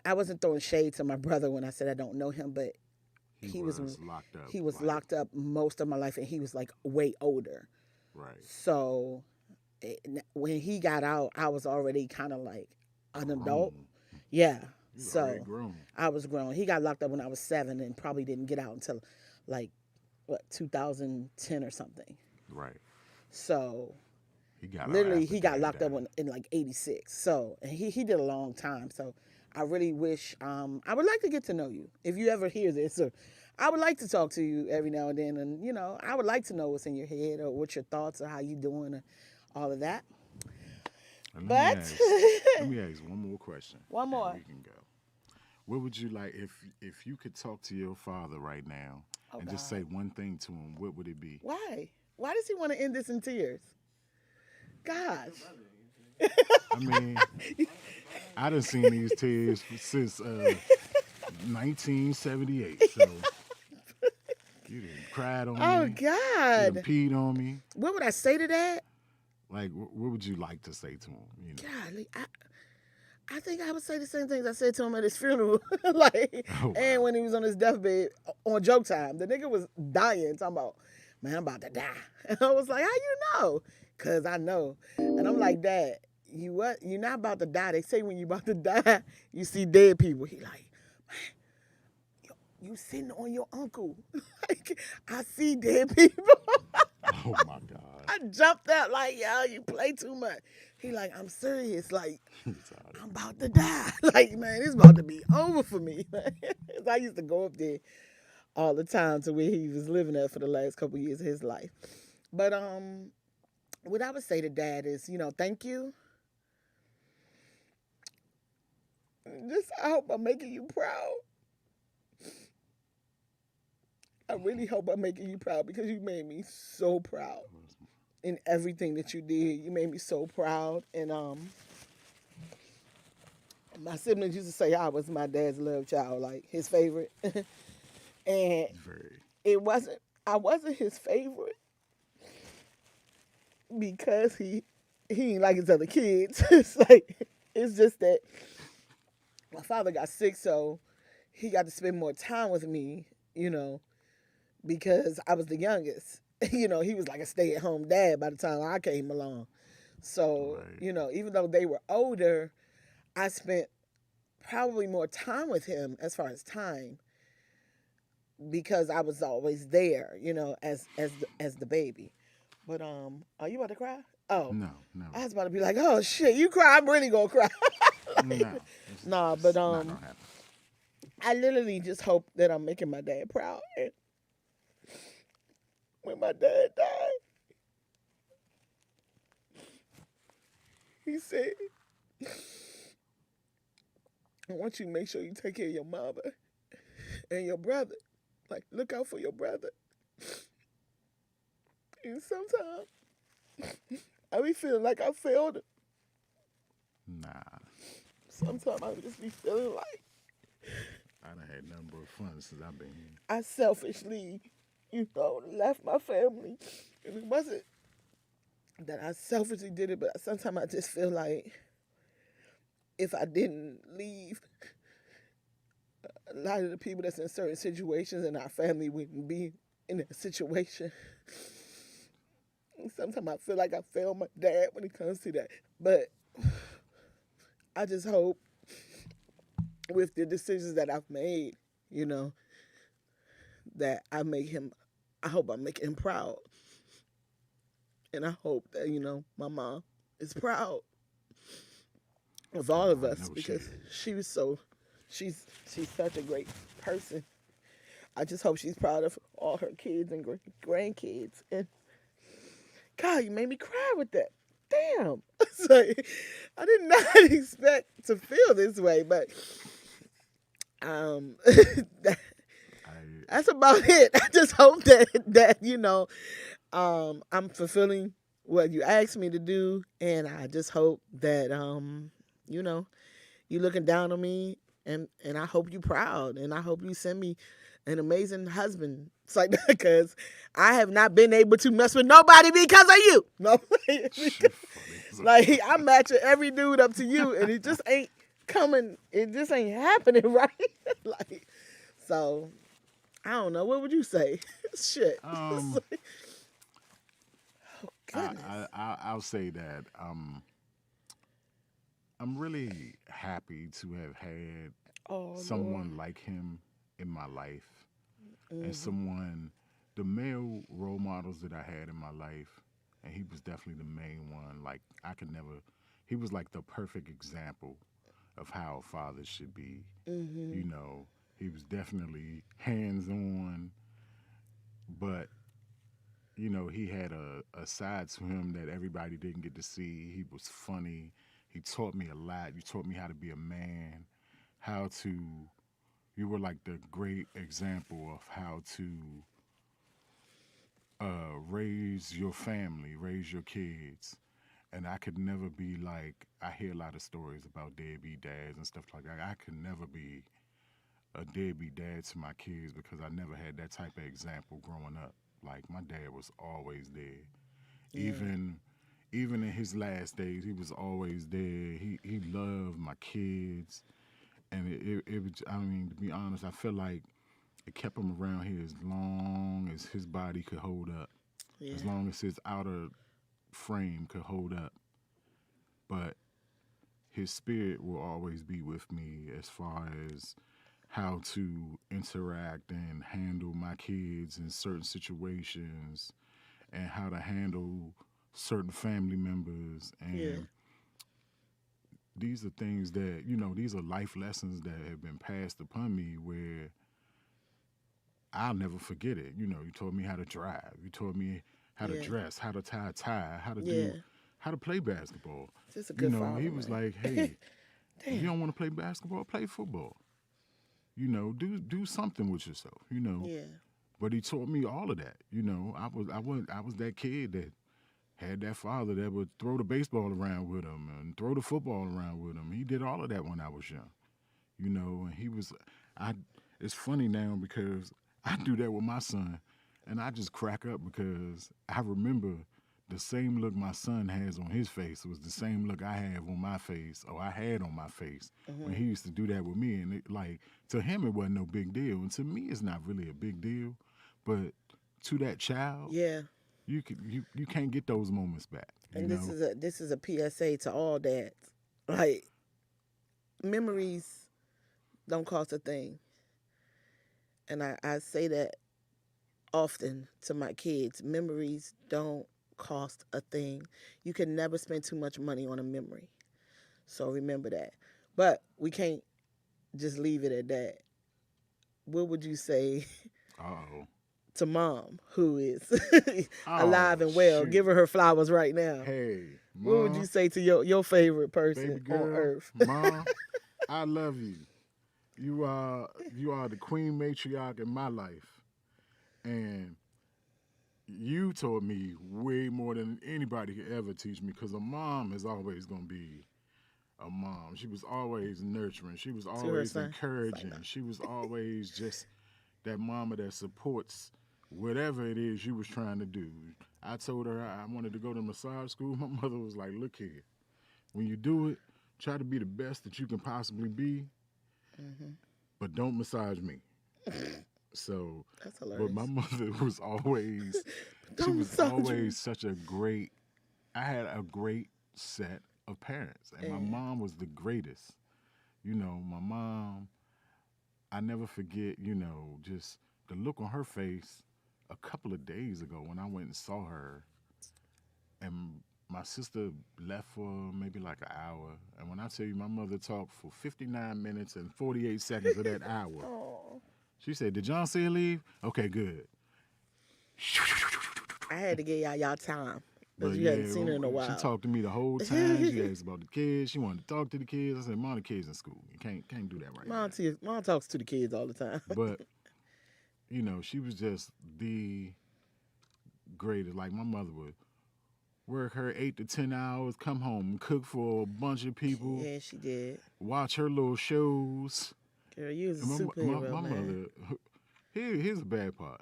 I wasn't throwing shade to my brother when I said I don't know him, but he was locked up. He was locked up most of my life, and he was like way older. Right. So when he got out, I was already kind of like an adult. Grown. Yeah. You So already grown. I was grown. He got locked up when I was 7 and probably didn't get out until like, what, 2010 or something. Right. So He got out literally after he got Dad locked up died. in like 86. So and he did a long time. So I really wish I would like to get to know you if you ever hear this, or I would like to talk to you every now and then, and I would like to know what's in your head or what your thoughts or how you doing or all of that. And But let me ask one more question. One and more. we can go. What would you like if you could talk to your father right now Oh, and just God. say one thing to him? What would it be? Why does he want to end this in tears? Gosh. I mean, I done seen these tears since 1978. So you done cried on Oh me. You God. done peed on me. What would I say to that? Like, what would you like to say to him? Golly, I think I would say the same things I said to him at his funeral. Like, Oh, wow. and when he was on his deathbed on Joke Time. The nigga was dying, talking about, man, I'm about to die. And I was like, how you know? Because I know. And I'm like, Dad, you what? You're not about to die. They say when you about to die, you see dead people. He like, man, you sitting on your uncle. Like, I see dead people. Oh, my God. I jumped out like, yo, you play too much. He like, I'm serious. Like, I'm about to die. Like, man, it's about to be over for me. I used to go up there all the time to where he was living at for the last couple years of his life. But what I would say to Dad is, thank you. Just, I hope I'm making you proud. I really hope I'm making you proud because you made me so proud in everything that you did. You made me so proud. And my siblings used to say I was my dad's love child, like his favorite. And I wasn't his favorite because he ain't like his other kids. It's just that my father got sick, so he got to spend more time with me, because I was the youngest. He was like a stay-at-home dad by the time I came along. So, Right. even though they were older, I spent probably more time with him as far as time because I was always there, as the baby. But are you about to cry? Oh, No, no. I was about to be like, oh shit, you cry, I'm really gonna cry. No. Nah, It's but not gonna happen. I literally just hope that I'm making my dad proud. And when my dad died, he said, I want you to make sure you take care of your mother and your brother. Like, look out for your brother. And sometimes I be feeling like I failed him. Nah. Sometimes I just be feeling like I done had nothing but fun since I've been here. I selfishly, left my family. And it wasn't that I selfishly did it, but sometimes I just feel like if I didn't leave, a lot of the people that's in certain situations in our family wouldn't be in that situation. And sometimes I feel like I failed my dad when it comes to that. But I just hope with the decisions that I've made, that I hope I make him proud. And I hope that, my mom is proud of all of I us know she because is. she's such a great person. I just hope she's proud of all her kids and grandkids. And God, you made me cry with that. Damn. It's like, I did not expect to feel this way, but that's about it. I just hope that I'm fulfilling what you asked me to do, and I just hope that you looking down on me, and I hope you proud, and I hope you send me an amazing husband. It's like that because I have not been able to mess with nobody because of you. No, like I'm matching every dude up to you, and it just ain't coming. It just ain't happening, right? Like, so I don't know. What would you say? Shit. I goodness. I'll say that I'm really happy to have had Oh Lord. someone like him in my life, and Mm-hmm. someone, the male role models that I had in my life, and he was definitely the main one. Like I could never, he was like the perfect example of how a father should be. Mm-hmm. You know, he was definitely hands on, but he had a side to him that everybody didn't get to see. He was funny. He taught me a lot. You taught me how to be a man, how to. You were like the great example of how to raise your family, raise your kids. And I could never be like, I hear a lot of stories about deadbeat dads and stuff like that. I could never be a deadbeat dad to my kids because I never had that type of example growing up. Like my dad was always there. Yeah. Even even in his last days, he was always there. He loved my kids, and it was. I mean, to be honest, I feel like it kept him around here as long as his body could hold up, Yeah. as long as his outer frame could hold up. But his spirit will always be with me as far as how to interact and handle my kids in certain situations and how to handle certain family members. Yeah. And these are things that, these are life lessons that have been passed upon me where I'll never forget it. You taught me how to drive. You taught me how to Yeah. dress, how to tie a tie, Yeah. how to play basketball. Just a good He father, was man. like, hey, if you Damn. don't want to play basketball, play football. Do something with yourself. Yeah. But he taught me all of that. I was that kid that had that father that would throw the baseball around with him and throw the football around with him. He did all of that when I was young. And he was I it's funny now because I do that with my son and I just crack up because I remember the same look my son has on his face was the same look I have on my face or I had on my face when Mm-hmm. he used to do that with me. And like to him it wasn't no big deal, and to me it's not really a big deal, but to that child Yeah. you can't get those moments back. And this is a PSA to all dads. Like, memories don't cost a thing. And I say that often to my kids. Memories don't cost a thing. You can never spend too much money on a memory. So remember that. But we can't just leave it at that. What would you say Uh-oh. to mom, who is alive Oh and well? shoot. Give her flowers right now. Hey, What would you mom, say to your favorite person baby on girl, earth? mom, I love you. You are the queen matriarch in my life. And you taught me way more than anybody could ever teach me because a mom is always going to be a mom. She was always nurturing. She was To her always son. Say encouraging. no. She was always just that mama that supports whatever it is you was trying to do. I told her I wanted to go to massage school. My mother was like, look here, when you do it, try to be the best that you can possibly be, Hmm. but don't massage me. So, That's but my hilarious. mother was always, she Don't was massage me. always such a great, I had a great set of parents, and my And mom was the greatest. My mom, I never forget, just the look on her face a couple of days ago when I went and saw her, and my sister left for maybe like an hour. And when I tell you my mother talked for 59 minutes and 48 seconds of that hour, oh, she said, did Joncea leave? Okay, good. I had to give y'all time because But you hadn't yeah, seen her in a she while. talked to me the whole time. She asked about the kids. She wanted to talk to the kids. I said, Mom, the kids in school. You can't do that right now. Mom talks to the kids all the time. But, she was just the greatest. Like my mother would work her 8 to 10 hours, come home, cook for a bunch of people, Yeah, she did. watch her little shows. Girl, you was And a superhero, my man. mother, here's the bad part.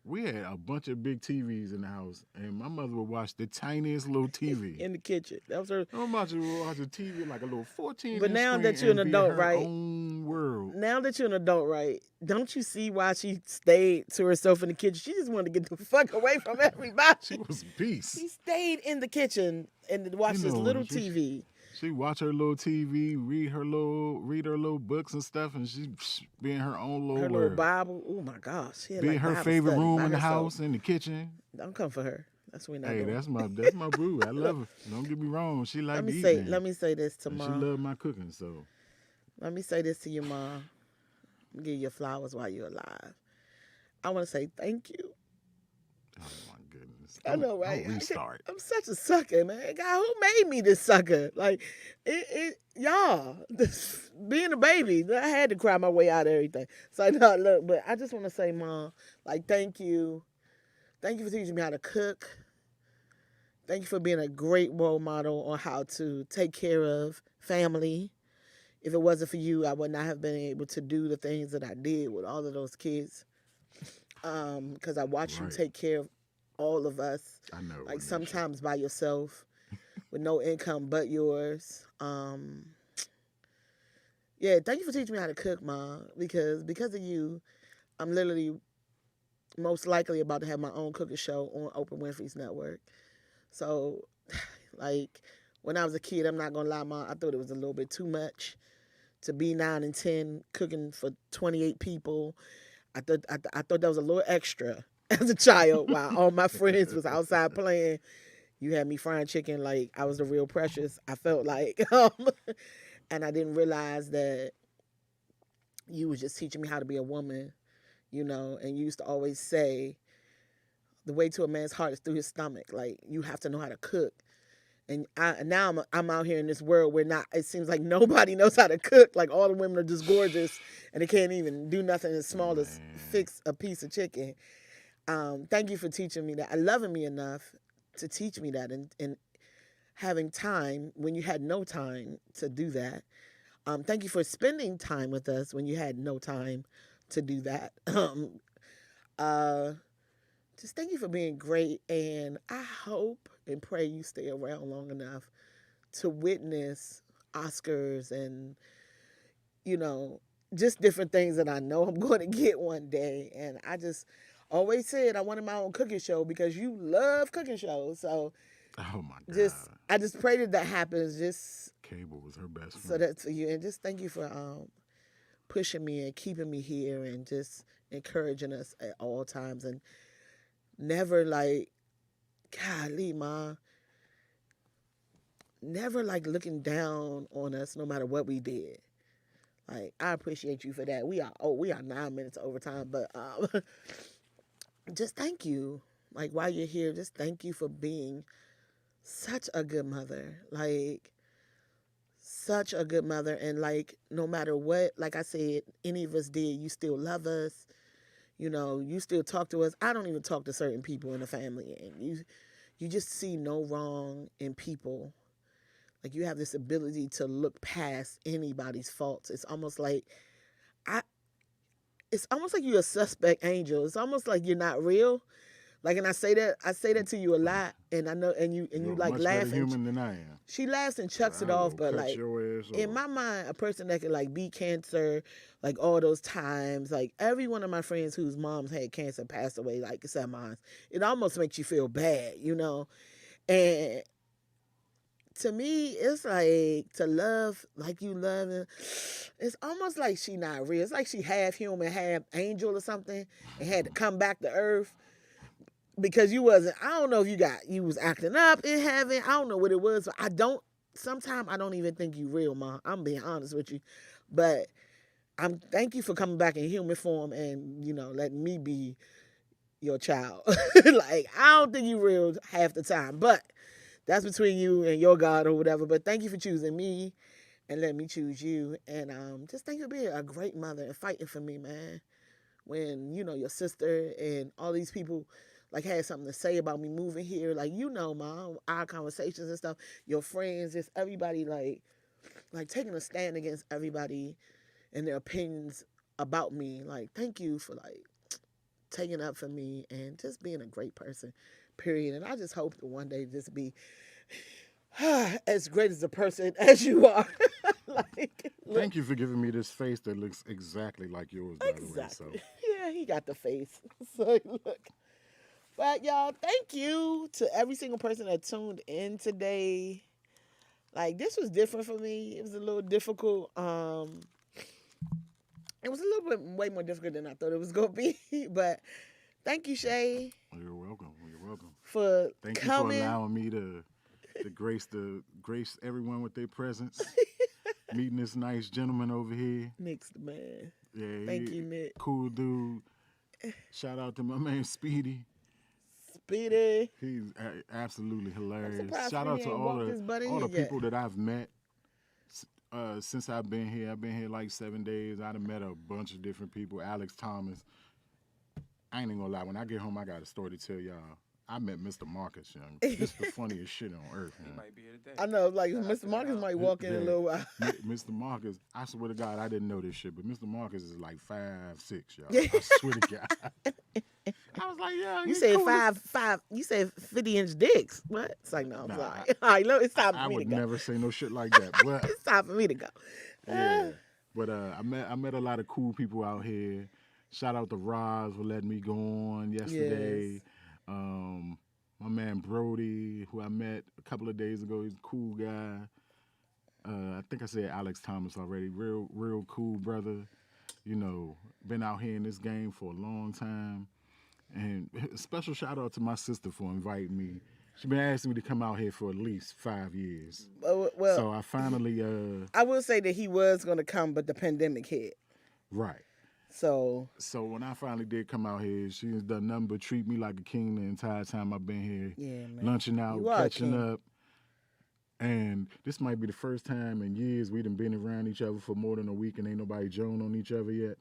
we had a bunch of big TVs in the house, and my mother would watch the tiniest little TV. in the kitchen. That was her. I'm about to watch a TV like a little 14 But inch now screen that you're an and be adult, her right? own world. Now that you're an adult, right? Don't you see why she stayed to herself in the kitchen? She just wanted to get the fuck away from everybody. She was a beast. She stayed in the kitchen and watched this little TV. She watch her little TV, read her little books and stuff, and she be in her own little Her world. little Bible. Oh my gosh. She had Be like in her Bible favorite study room by in the herself. house, in the kitchen. Don't come for her. That's what we're not Hey, doing. that's my boo. I love her. Don't get me wrong. She like to eat. Let me say this to And she Mom. love my cooking, so. Let me say this to your mom. Give you your flowers while you're alive. I want to say thank you. Oh my goodness. I know, right? Don't restart. I'm such a sucker, man. God, who made me this sucker? Like, y'all, being a baby, I had to cry my way out of everything. So, no, look, but I just want to say, Mom, like, thank you. Thank you for teaching me how to cook. Thank you for being a great role model on how to take care of family. If it wasn't for you, I would not have been able to do the things that I did with all of those kids. Because I watched you take care of all of us. I know. Like sometimes by yourself, with no income but yours. Yeah, thank you for teaching me how to cook, Mom. Because of you, I'm literally most likely about to have my own cooking show on Oprah Winfrey's network. So, like, when I was a kid, I'm not gonna lie, Mom, I thought it was a little bit too much to be 9 and 10 cooking for 28 people. I thought that was a little extra as a child while all my friends was outside playing. You had me frying chicken like I was the real Precious. I felt like, and I didn't realize that you was just teaching me how to be a woman, you know, and you used to always say, the way to a man's heart is through his stomach. Like, you have to know how to cook. And now I'm out here in this world where it seems like nobody knows how to cook. Like, all the women are just gorgeous and they can't even do nothing as small as fix a piece of chicken. Thank you for teaching me that. Loving me enough to teach me that and having time when you had no time to do that. Thank you for spending time with us when you had no time to do that. Just thank you for being great, and I hope and pray you stay around long enough to witness Oscars and, you know, just different things that I know I'm going to get one day. And I just always said I wanted my own cooking show because you love cooking shows. So, oh my God, I just pray that happens. Just Cable was her best friend. So that's for you, and just thank you for pushing me and keeping me here and just encouraging us at all times and never like, golly, Ma, never like looking down on us no matter what we did. Like, I appreciate you for that. We are 9 minutes over time, but just thank you. Like, while you're here, just thank you for being such a good mother. Like, such a good mother. And like, no matter what, like I said, any of us did, you still love us. You know, you still talk to us. I don't even talk to certain people in the family. And you just see no wrong in people. Like, you have this ability to look past anybody's faults. It's almost like you're a suspect angel. It's almost like you're not real. Like, and I say that to you a lot, and I know, and you like much laugh. Better human than I am. She laughs and chucks it off, but like in my my mind, a person that can like beat cancer, like all those times, like every one of my friends whose moms had cancer passed away, like except mine. It almost makes you feel bad, you know. And to me, it's like to love like you love it. It's almost like she not real. It's like she half human, half angel or something, and had to come back to earth. Because you wasn't, I don't know if you was acting up in heaven. I don't know what it was. But sometimes I don't even think you real, Ma. I'm being honest with you. But thank you for coming back in human form and, you know, letting me be your child. Like, I don't think you real half the time. But that's between you and your God or whatever. But thank you for choosing me and letting me choose you. And just thank you for being a great mother and fighting for me, man. When, you know, your sister and all these people like had something to say about me moving here. Like, you know, Mom, our conversations and stuff, your friends, just everybody like taking a stand against everybody and their opinions about me. Like, thank you for like taking up for me and just being a great person, period. And I just hope to one day just be as great as a person as you are. Like, look, Thank you for giving me this face that looks exactly like yours, by the way. So exactly. Yeah, he got the face. So look. But y'all, thank you to every single person that tuned in today. Like, this was different for me. It was a little difficult. It was a little bit way more difficult than I thought it was gonna be. But thank you, Shay, you're welcome. You're welcome. for Thank coming. you for allowing me to grace everyone with their presence. Meeting this nice gentleman over here. Nick's the man. Yeah, Thank you, Nick. Cool dude. Shout out to my man Speedy. Speedy. He's absolutely hilarious. surprised Shout Speedy out to ain't all walked his butt in the here yet. people that I've met since I've been here. I've been here like 7 days. I've met a bunch of different people. Alex Thomas. I ain't even gonna lie. When I get home, I got a story to tell y'all. I met Mr. Marcus, young. This the funniest shit on earth, He man. might be here today. I know, like, Shout out Mr. to Marcus him. might walk in a little while. Mr. Marcus, I swear to God, I didn't know this shit, but Mr. Marcus is like 5'6", y'all. Yeah. I swear to God. I was like, yo, You said cool as- five. You said 50-inch dicks. What? It's like, no, I'm Nah, sorry. All right, look, it's time for I me to would go. never say no shit like that. But It's time for me to go. yeah, but I met a lot of cool people out here. Shout out to Roz for letting me go on yesterday. Yes. My man Brody, who I met a couple of days ago, he's a cool guy. I think I said Alex Thomas already. Real cool brother. You know, been out here in this game for a long time. And a special shout out to my sister for inviting me. She's been asking me to come out here for at least 5 years. Well, So I finally, I will say that he was going to come, but the pandemic hit. right. So So when I finally did come out here, she's done nothing but treat me like a king the entire time I've been here. yeah, man. Lunching out, You are a catching king. up. And this might be the first time in years we done been around each other for more than a week and ain't nobody joan on each other yet.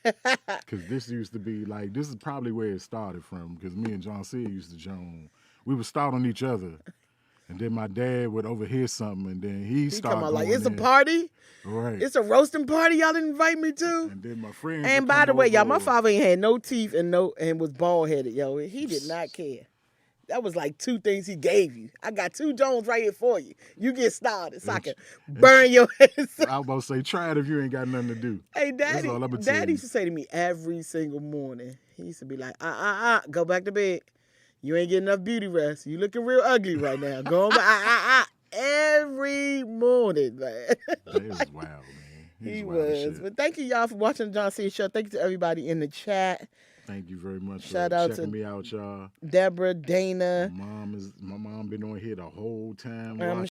Because this used to be like, this is probably where it started from, because me and Joncea used to joan. We would start on each other. And then my dad would overhear something, and then he He started come out like, going it's a in. party? Right. It's a roasting party y'all didn't invite me to? And then my friends And would by come the way, y'all, my over. father ain't had no teeth and was bald headed, yo. He did not care. That was like 2 things he gave you. I got 2 Jones right here for you. You get started so I can burn your head. I was about to say, try it if you ain't got nothing to do. Hey, That's Daddy, all I'ma tell Daddy you. used to say to me every single morning, he used to be like, go back to bed. You ain't getting enough beauty rest. You looking real ugly right now. Go on back. Every morning, man. That was wild, man. He wild as was. shit. But thank you, y'all, for watching the Joncea Show. Thank you to everybody in the chat. Thank you very much Shout for out checking to me out, y'all. Deborah, Dana. My mom been on here the whole time. I'm watching.